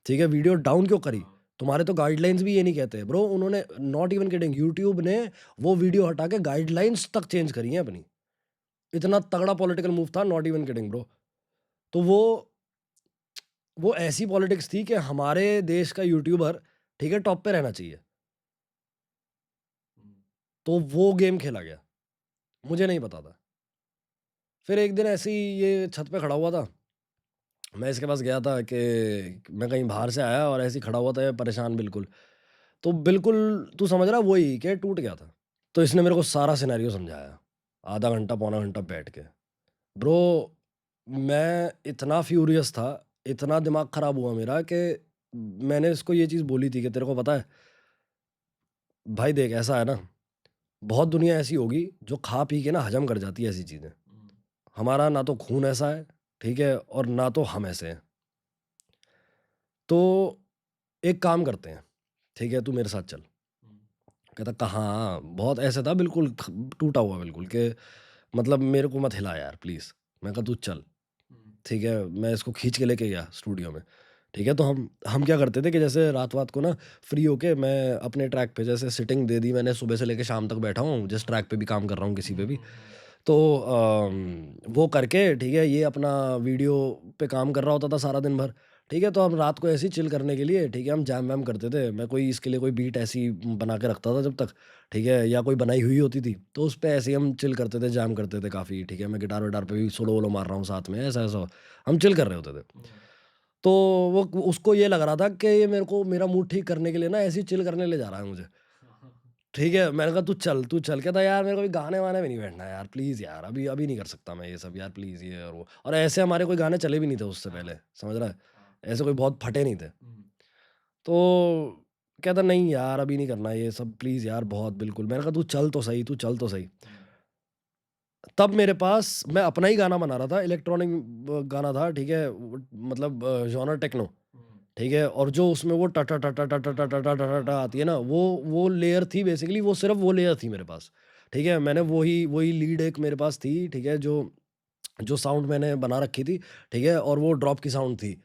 ठीक है। वीडियो डाउन क्यों करी, तुम्हारे तो गाइडलाइंस भी ये नहीं कहते ब्रो। उन्होंने, नॉट इवन किडिंग, यूट्यूब ने वो वीडियो हटा के गाइडलाइंस तक चेंज करी हैं अपनी। इतना तगड़ा पॉलिटिकल मूव था, नॉट इवन किडिंग ब्रो। तो वो ऐसी पॉलिटिक्स थी कि हमारे देश का यूट्यूबर, ठीक है, टॉप पे रहना चाहिए। तो वो गेम खेला गया, मुझे नहीं पता था। फिर एक दिन ऐसे ही ये छत पे खड़ा हुआ था, मैं इसके पास गया था कि मैं कहीं बाहर से आया और ऐसे ही खड़ा हुआ था परेशान बिल्कुल। तो बिल्कुल तू समझ रहा, वही कि टूट गया था। तो इसने मेरे को सारा सिनेरियो समझाया, आधा घंटा पौना घंटा बैठ के। ब्रो मैं इतना फ्यूरियस था, इतना दिमाग खराब हुआ मेरा कि मैंने इसको ये चीज़ बोली थी कि तेरे को पता है भाई, देख ऐसा है ना, बहुत दुनिया ऐसी होगी जो खा पी के ना हजम कर जाती है ऐसी चीज़ें। हमारा ना तो खून ऐसा है, ठीक है, और ना तो हम ऐसे हैं। तो एक काम करते हैं, ठीक है, तू मेरे साथ चल। कहता कहाँ, बहुत ऐसे था बिल्कुल टूटा हुआ बिल्कुल, कि मतलब मेरे को मत हिला यार प्लीज़। मैं कहा तू चल, ठीक है। मैं इसको खींच के लेके गया स्टूडियो में, ठीक है। तो हम क्या करते थे कि जैसे रात वात को ना फ्री होके मैं अपने ट्रैक पे जैसे सिटिंग दे दी मैंने, सुबह से लेके शाम तक बैठा हूँ, जिस ट्रैक पे भी काम कर रहा हूँ किसी पे भी। तो वो करके, ठीक है, ये अपना वीडियो पे काम कर रहा होता था सारा दिन भर, ठीक है। तो हम रात को ऐसे ही चिल करने के लिए, ठीक है, हम जैम वैम करते थे। मैं कोई इसके लिए कोई बीट ऐसी बना के रखता था जब तक, ठीक है, या कोई बनाई हुई होती थी तो उस पे ऐसे ही हम चिल करते थे, जैम करते थे काफ़ी, ठीक है। मैं गिटार विटार पे भी सोलो वोलो मार रहा हूँ साथ में, ऐसा ऐसा हम चिल कर रहे होते थे। तो वो उसको ये लग रहा था कि ये मेरे को मेरा मूड ठीक करने के लिए ना ऐसे ही चिल करने ले जा रहा है मुझे, ठीक है। मैंने कहा तू चल। कहता यार मेरे को भी गाने वाने में नहीं बैठना यार, प्लीज़ यार, अभी अभी नहीं कर सकता मैं ये सब यार, प्लीज़ ये और वो। और ऐसे हमारे कोई गाने चले भी नहीं थे उससे पहले, समझ रहा है, ऐसे कोई बहुत फटे नहीं थे। तो कहता नहीं यार अभी नहीं करना ये सब, प्लीज़ यार बहुत, बिल्कुल। मैंने कहा तू चल तो सही, तू चल तो सही। तब मेरे पास, मैं अपना ही गाना बना रहा था, इलेक्ट्रॉनिक गाना था, ठीक है, मतलब जॉनर टेक्नो, ठीक है। और जो उसमें वो टा टा टा टा टा टा टा टा टा टा टा आती है ना, वो लेयर थी बेसिकली, वो सिर्फ वो लेयर थी मेरे पास, ठीक है। मैंने वही वही लीड एक मेरे पास थी, ठीक है, जो जो साउंड मैंने बना रखी थी, ठीक है। और वो ड्रॉप की साउंड थी,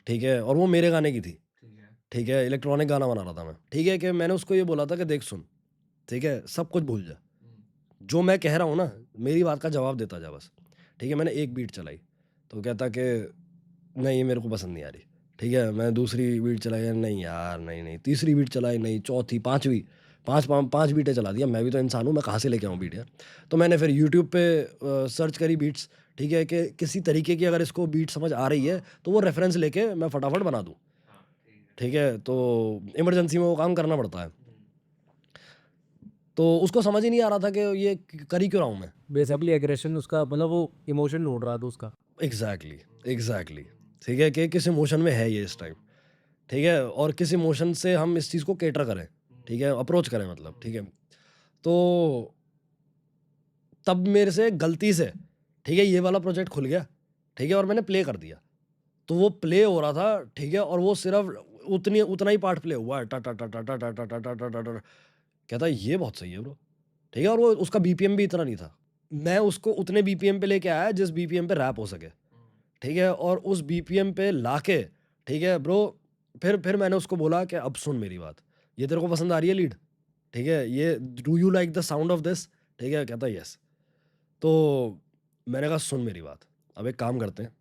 ठीक है, और वो मेरे गाने की थी, ठीक है। इलेक्ट्रॉनिक गाना बना रहा था मैं, ठीक है। कि मैंने उसको ये बोला था कि देख सुन, ठीक है, सब कुछ भूल जा, जो मैं कह रहा हूँ ना मेरी बात का जवाब देता जा बस, ठीक है। मैंने एक बीट चलाई तो कहता कि नहीं मेरे को पसंद नहीं आ रही, ठीक है। मैं दूसरी बीट चलाई, नहीं यार नहीं नहीं, तीसरी बीट चलाई, नहीं, चौथी, पांचवी, पांच बीटें चला दिया। मैं भी तो इंसान हूँ, मैं कहाँ से लेके आऊँ बीट यार। तो मैंने फिर यूट्यूब पे सर्च करी बीट्स, ठीक है, कि किसी तरीके की अगर इसको बीट समझ आ रही है तो वो रेफरेंस लेके मैं फटाफट बना दूँ, ठीक है। तो इमरजेंसी में वो काम करना पड़ता है। तो उसको समझ ही नहीं आ रहा था कि ये कर ही क्यों रहा हूँ मैं। बेसिकली एग्रेशन उसका, मतलब वो इमोशन ढूंढ रहा था उसका। एग्जैक्टली, ठीक है, कि किस इमोशन में है ये इस टाइम, ठीक है, और किस इमोशन से हम इस चीज़ को केटर करें, ठीक है, अप्रोच करें मतलब, ठीक है। तो तब मेरे से गलती से, ठीक है, ये वाला प्रोजेक्ट खुल गया, ठीक है, और मैंने प्ले कर दिया। तो वो प्ले हो रहा था, ठीक है, और वो सिर्फ उतना ही पार्ट प्ले हुआ है, टा टा टा टा टा टा टा टा टा टा टा टा। कहता ये बहुत सही है ब्रो, ठीक है। और वो उसका बीपीएम भी इतना नहीं था, मैं उसको उतने बीपीएम पे लेके आया जिस बीपीएम पे रैप हो सके, ठीक है। और उस बीपीएम पे लाके, ठीक है ब्रो, फिर मैंने उसको बोला कि अब सुन मेरी बात, ये तेरे को पसंद आ रही है लीड, ठीक है, ये do you like the sound of this, ठीक है। कहता यस। तो मैंने कहा सुन मेरी बात, अब एक काम करते हैं,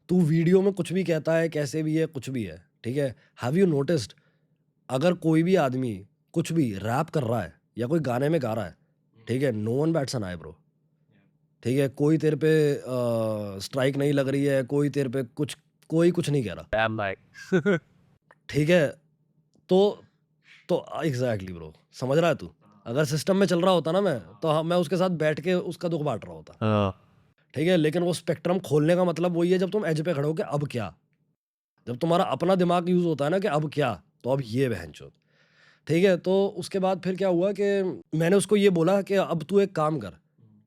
तू वीडियो में कुछ भी कहता है, कैसे भी है, कुछ भी है, ठीक है। हैव यू नोटिस्ड, अगर कोई भी आदमी कुछ भी रैप कर रहा है या कोई गाने में गा रहा है, ठीक है, नो वन बैट्स एन आई ब्रो, ठीक है। कोई तेरे पे स्ट्राइक नहीं लग रही है, कोई तेरे पे कोई कुछ नहीं कह रहा, डैम भाई। ठीक है। तो तो एग्जैक्टली ब्रो, समझ रहा है तू? अगर सिस्टम में चल रहा होता ना मैं, तो मैं उसके साथ बैठ के उसका दुख बांट रहा होता, ठीक है। लेकिन वो स्पेक्ट्रम खोलने का मतलब वही है जब तुम एज पे खड़े हो कि अब क्या, जब तुम्हारा अपना दिमाग यूज होता है ना कि अब क्या, तो अब ये बहनचोद, ठीक है। तो उसके बाद फिर क्या हुआ कि मैंने उसको ये बोला कि अब तू एक काम कर,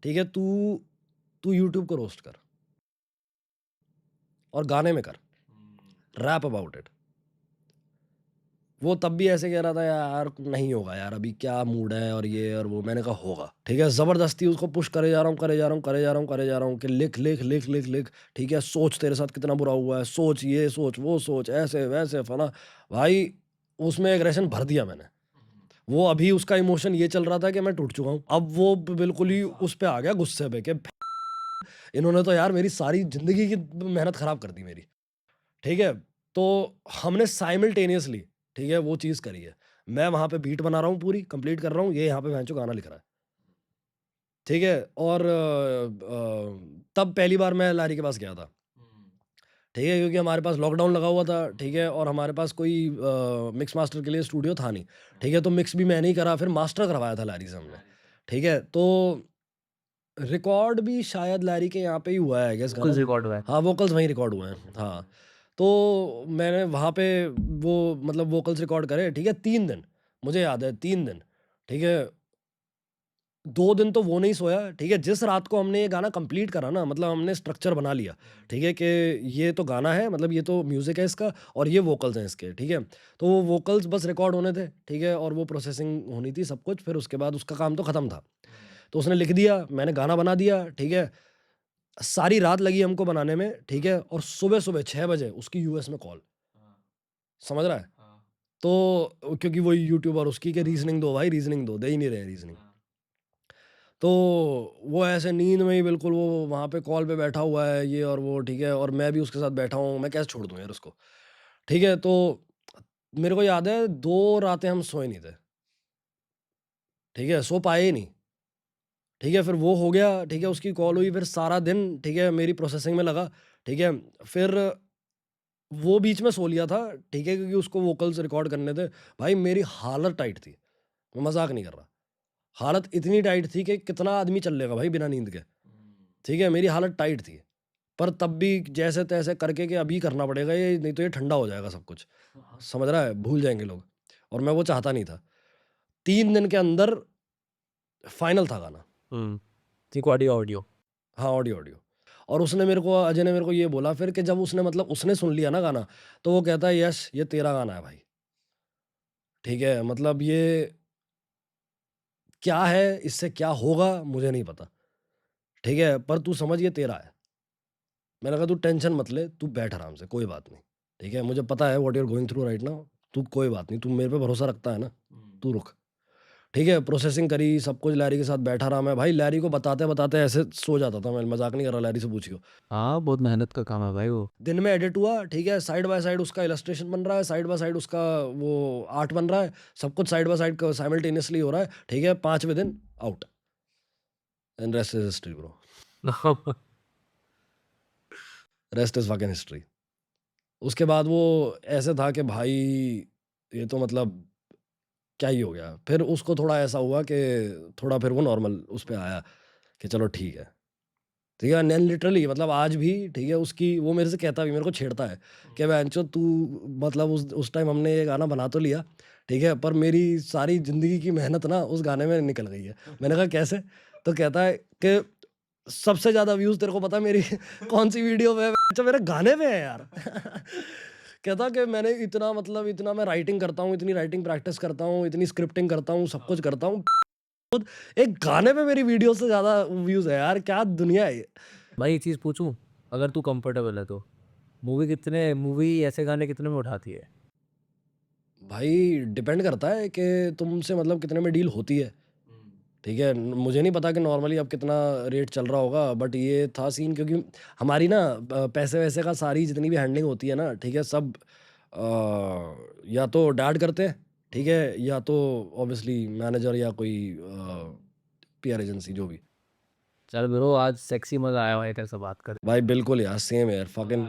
ठीक है, तू तू यूट्यूब को रोस्ट कर और गाने में कर, रैप अबाउट इट। वो तब भी ऐसे कह रहा था यार नहीं होगा यार, अभी क्या मूड है और ये और वो। मैंने कहा होगा, ठीक है। ज़बरदस्ती उसको पुश करे जा रहा हूँ, करे जा रहा हूँ, करे जा रहा हूँ, करे जा रहा हूँ कि लिख लिख लिख लिख लिख, ठीक है। सोच तेरे साथ कितना बुरा हुआ है, सोच ये सोच वो सोच, ऐसे वैसे फला। भाई उसमें एग्रेशन भर दिया मैंने। वो अभी उसका इमोशन ये चल रहा था कि मैं टूट चुका हूँ, अब वो बिल्कुल ही उस पे आ गया गुस्से पे कि इन्होंने तो यार मेरी सारी ज़िंदगी की मेहनत ख़राब कर दी मेरी, ठीक है। तो हमने साइमल्टेनियसली, ठीक है, वो चीज़ करी है। मैं वहाँ पे बीट बना रहा हूँ, पूरी कंप्लीट कर रहा हूँ, ये यहाँ पे भैंचो गाना लिख रहा है, ठीक है। और तब पहली बार मैं लारी के पास गया था, ठीक है, क्योंकि हमारे पास लॉकडाउन लगा हुआ था, ठीक है, और हमारे पास कोई मिक्स मास्टर के लिए स्टूडियो था नहीं, ठीक है। तो मिक्स भी मैंने ही करा, फिर मास्टर करवाया था लारी से हमने, ठीक है। तो रिकॉर्ड भी शायद लैरी के यहाँ पे ही हुआ है, गेस कुछ रिकॉर्ड हुआ है। हाँ, वोकल्स वहीं रिकॉर्ड हुए हैं, हाँ। तो मैंने वहाँ पे वो मतलब वोकल्स रिकॉर्ड करे, ठीक है। 3 दिन मुझे याद है, 3 दिन, ठीक है। 2 दिन तो वो नहीं सोया, ठीक है। जिस रात को हमने ये गाना कंप्लीट करा ना, मतलब हमने स्ट्रक्चर बना लिया, ठीक है, कि ये तो गाना है, मतलब ये तो म्यूज़िक है इसका और ये वोकल्स हैं इसके, ठीक है। तो वो वोकल्स बस रिकॉर्ड होने थे, ठीक है, और वो प्रोसेसिंग होनी थी सब कुछ, फिर उसके बाद उसका काम तो ख़त्म था। तो उसने लिख दिया, मैंने गाना बना दिया, ठीक है। सारी रात लगी हमको बनाने में, ठीक है। और सुबह-सुबह 6 बजे उसकी यूएस में कॉल, समझ रहा है? तो क्योंकि वही यूट्यूबर उसकी कि रीज़निंग दो भाई, रीज़निंग दो, दे ही नहीं रहे रीज़निंग। तो वो ऐसे नींद में ही बिल्कुल वो वहाँ पे कॉल पे बैठा हुआ है, ये और वो, ठीक है। और मैं भी उसके साथ बैठा हूँ, मैं कैसे छोड़ दूँ यार उसको, ठीक है। तो मेरे को याद है 2 रातें हम सोए नहीं थे, ठीक है, सो पाए ही नहीं, ठीक है। फिर वो हो गया, ठीक है, उसकी कॉल हुई, फिर सारा दिन, ठीक है, मेरी प्रोसेसिंग में लगा, ठीक है। फिर वो बीच में सो लिया था, ठीक है, क्योंकि उसको वोकल्स रिकॉर्ड करने थे। भाई मेरी हालत टाइट थी, मैं मजाक नहीं कर रहा। हालत इतनी टाइट थी कि कितना आदमी चल लेगा भाई बिना नींद के, ठीक है। मेरी हालत टाइट थी, पर तब भी जैसे तैसे करके कि अभी करना पड़ेगा ये, नहीं तो ये ठंडा हो जाएगा सब कुछ, समझ रहा है, भूल जाएंगे लोग। और मैं वो चाहता नहीं था। 3 दिन के अंदर फाइनल था गाना, ठीक, ऑडियो ऑडियो। हाँ, ऑडियो ऑडियो। और उसने मेरे को, अजय ने मेरे को ये बोला फिर कि जब उसने मतलब उसने सुन लिया ना गाना, तो वो कहता है यश ये तेरा गाना है भाई, ठीक है। मतलब ये क्या है, इससे क्या होगा मुझे नहीं पता, ठीक है, पर तू समझ ये तेरा है। मैंने कहा तू टेंशन मत ले, तू बैठ आराम से, कोई बात नहीं, ठीक है। मुझे पता है what you are going through right now, तू कोई बात नहीं, तू मेरे पे भरोसा रखता है ना, तू रुक, ठीक है। प्रोसेसिंग करी, सब कुछ लैरी के साथ बैठा रहा मैं। भाई लैरी को बताते बताते ऐसे सो जाता था मैं, मजाक नहीं कर रहा, लैरी से पूछियो। हाँ, बहुत मेहनत का काम है भाई वो। दिन में एडिट हुआ, ठीक है, साइड बाय साइड उसका इलस्ट्रेशन बन रहा है, साइड बाय साइड उसका वो आर्ट बन रहा है, सब कुछ साइड बाय साइड साइमल्टेनियसली हो रहा है, ठीक है। 5वें दिन out, and rest is history bro, rest is fucking history. उसके बाद वो ऐसे था कि भाई ये तो मतलब क्या ही हो गया। फिर उसको थोड़ा ऐसा हुआ कि थोड़ा फिर वो नॉर्मल उस पे आया कि चलो ठीक है, ठीक है। नैन लिटरली मतलब आज भी, ठीक है, उसकी वो मेरे से कहता भी, मेरे को छेड़ता है कि बहनचोद तू मतलब उस टाइम हमने ये गाना बना तो लिया, ठीक है, पर मेरी सारी ज़िंदगी की मेहनत ना उस गाने में निकल गई है। मैंने कहा कैसे? तो कहता है कि सबसे ज़्यादा व्यूज़ तेरे को पता है मेरी कौन सी वीडियो पे है? बहनचोद मेरे गाने पे है यार। कहता कि मैंने इतना मतलब इतना मैं राइटिंग करता हूँ, इतनी राइटिंग प्रैक्टिस करता हूँ, इतनी स्क्रिप्टिंग करता हूँ, सब कुछ करता हूँ, एक गाने पे मेरी वीडियो से ज़्यादा व्यूज़ है यार, क्या दुनिया है ये। भाई एक चीज़ पूछूं, अगर तू कंफर्टेबल है तो मूवी ऐसे गाने कितने में उठाती है? भाई डिपेंड करता है कि तुमसे मतलब कितने में डील होती है, ठीक है। मुझे नहीं पता कि नॉर्मली अब कितना रेट चल रहा होगा, बट ये था सीन क्योंकि हमारी ना पैसे वैसे का सारी जितनी भी हैंडलिंग होती है ना, ठीक है, सब या तो डैड करते हैं, ठीक है, या तो ऑब्वियसली मैनेजर या कोई पीआर एजेंसी जो भी। चल ब्रो, आज सेक्सी मजा आया भाई तेरे से बात कर। भाई बिल्कुल यार, सेम यार, फकिंग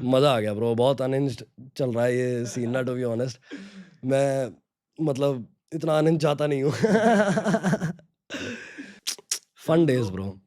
मज़ा आ गया ब्रो। बहुत अनहिंज्ड चल रहा है ये सीन ना, टू बी ऑनेस्ट। मैं मतलब इतना आनंद चाहता नहीं हूँ. Fun days bro.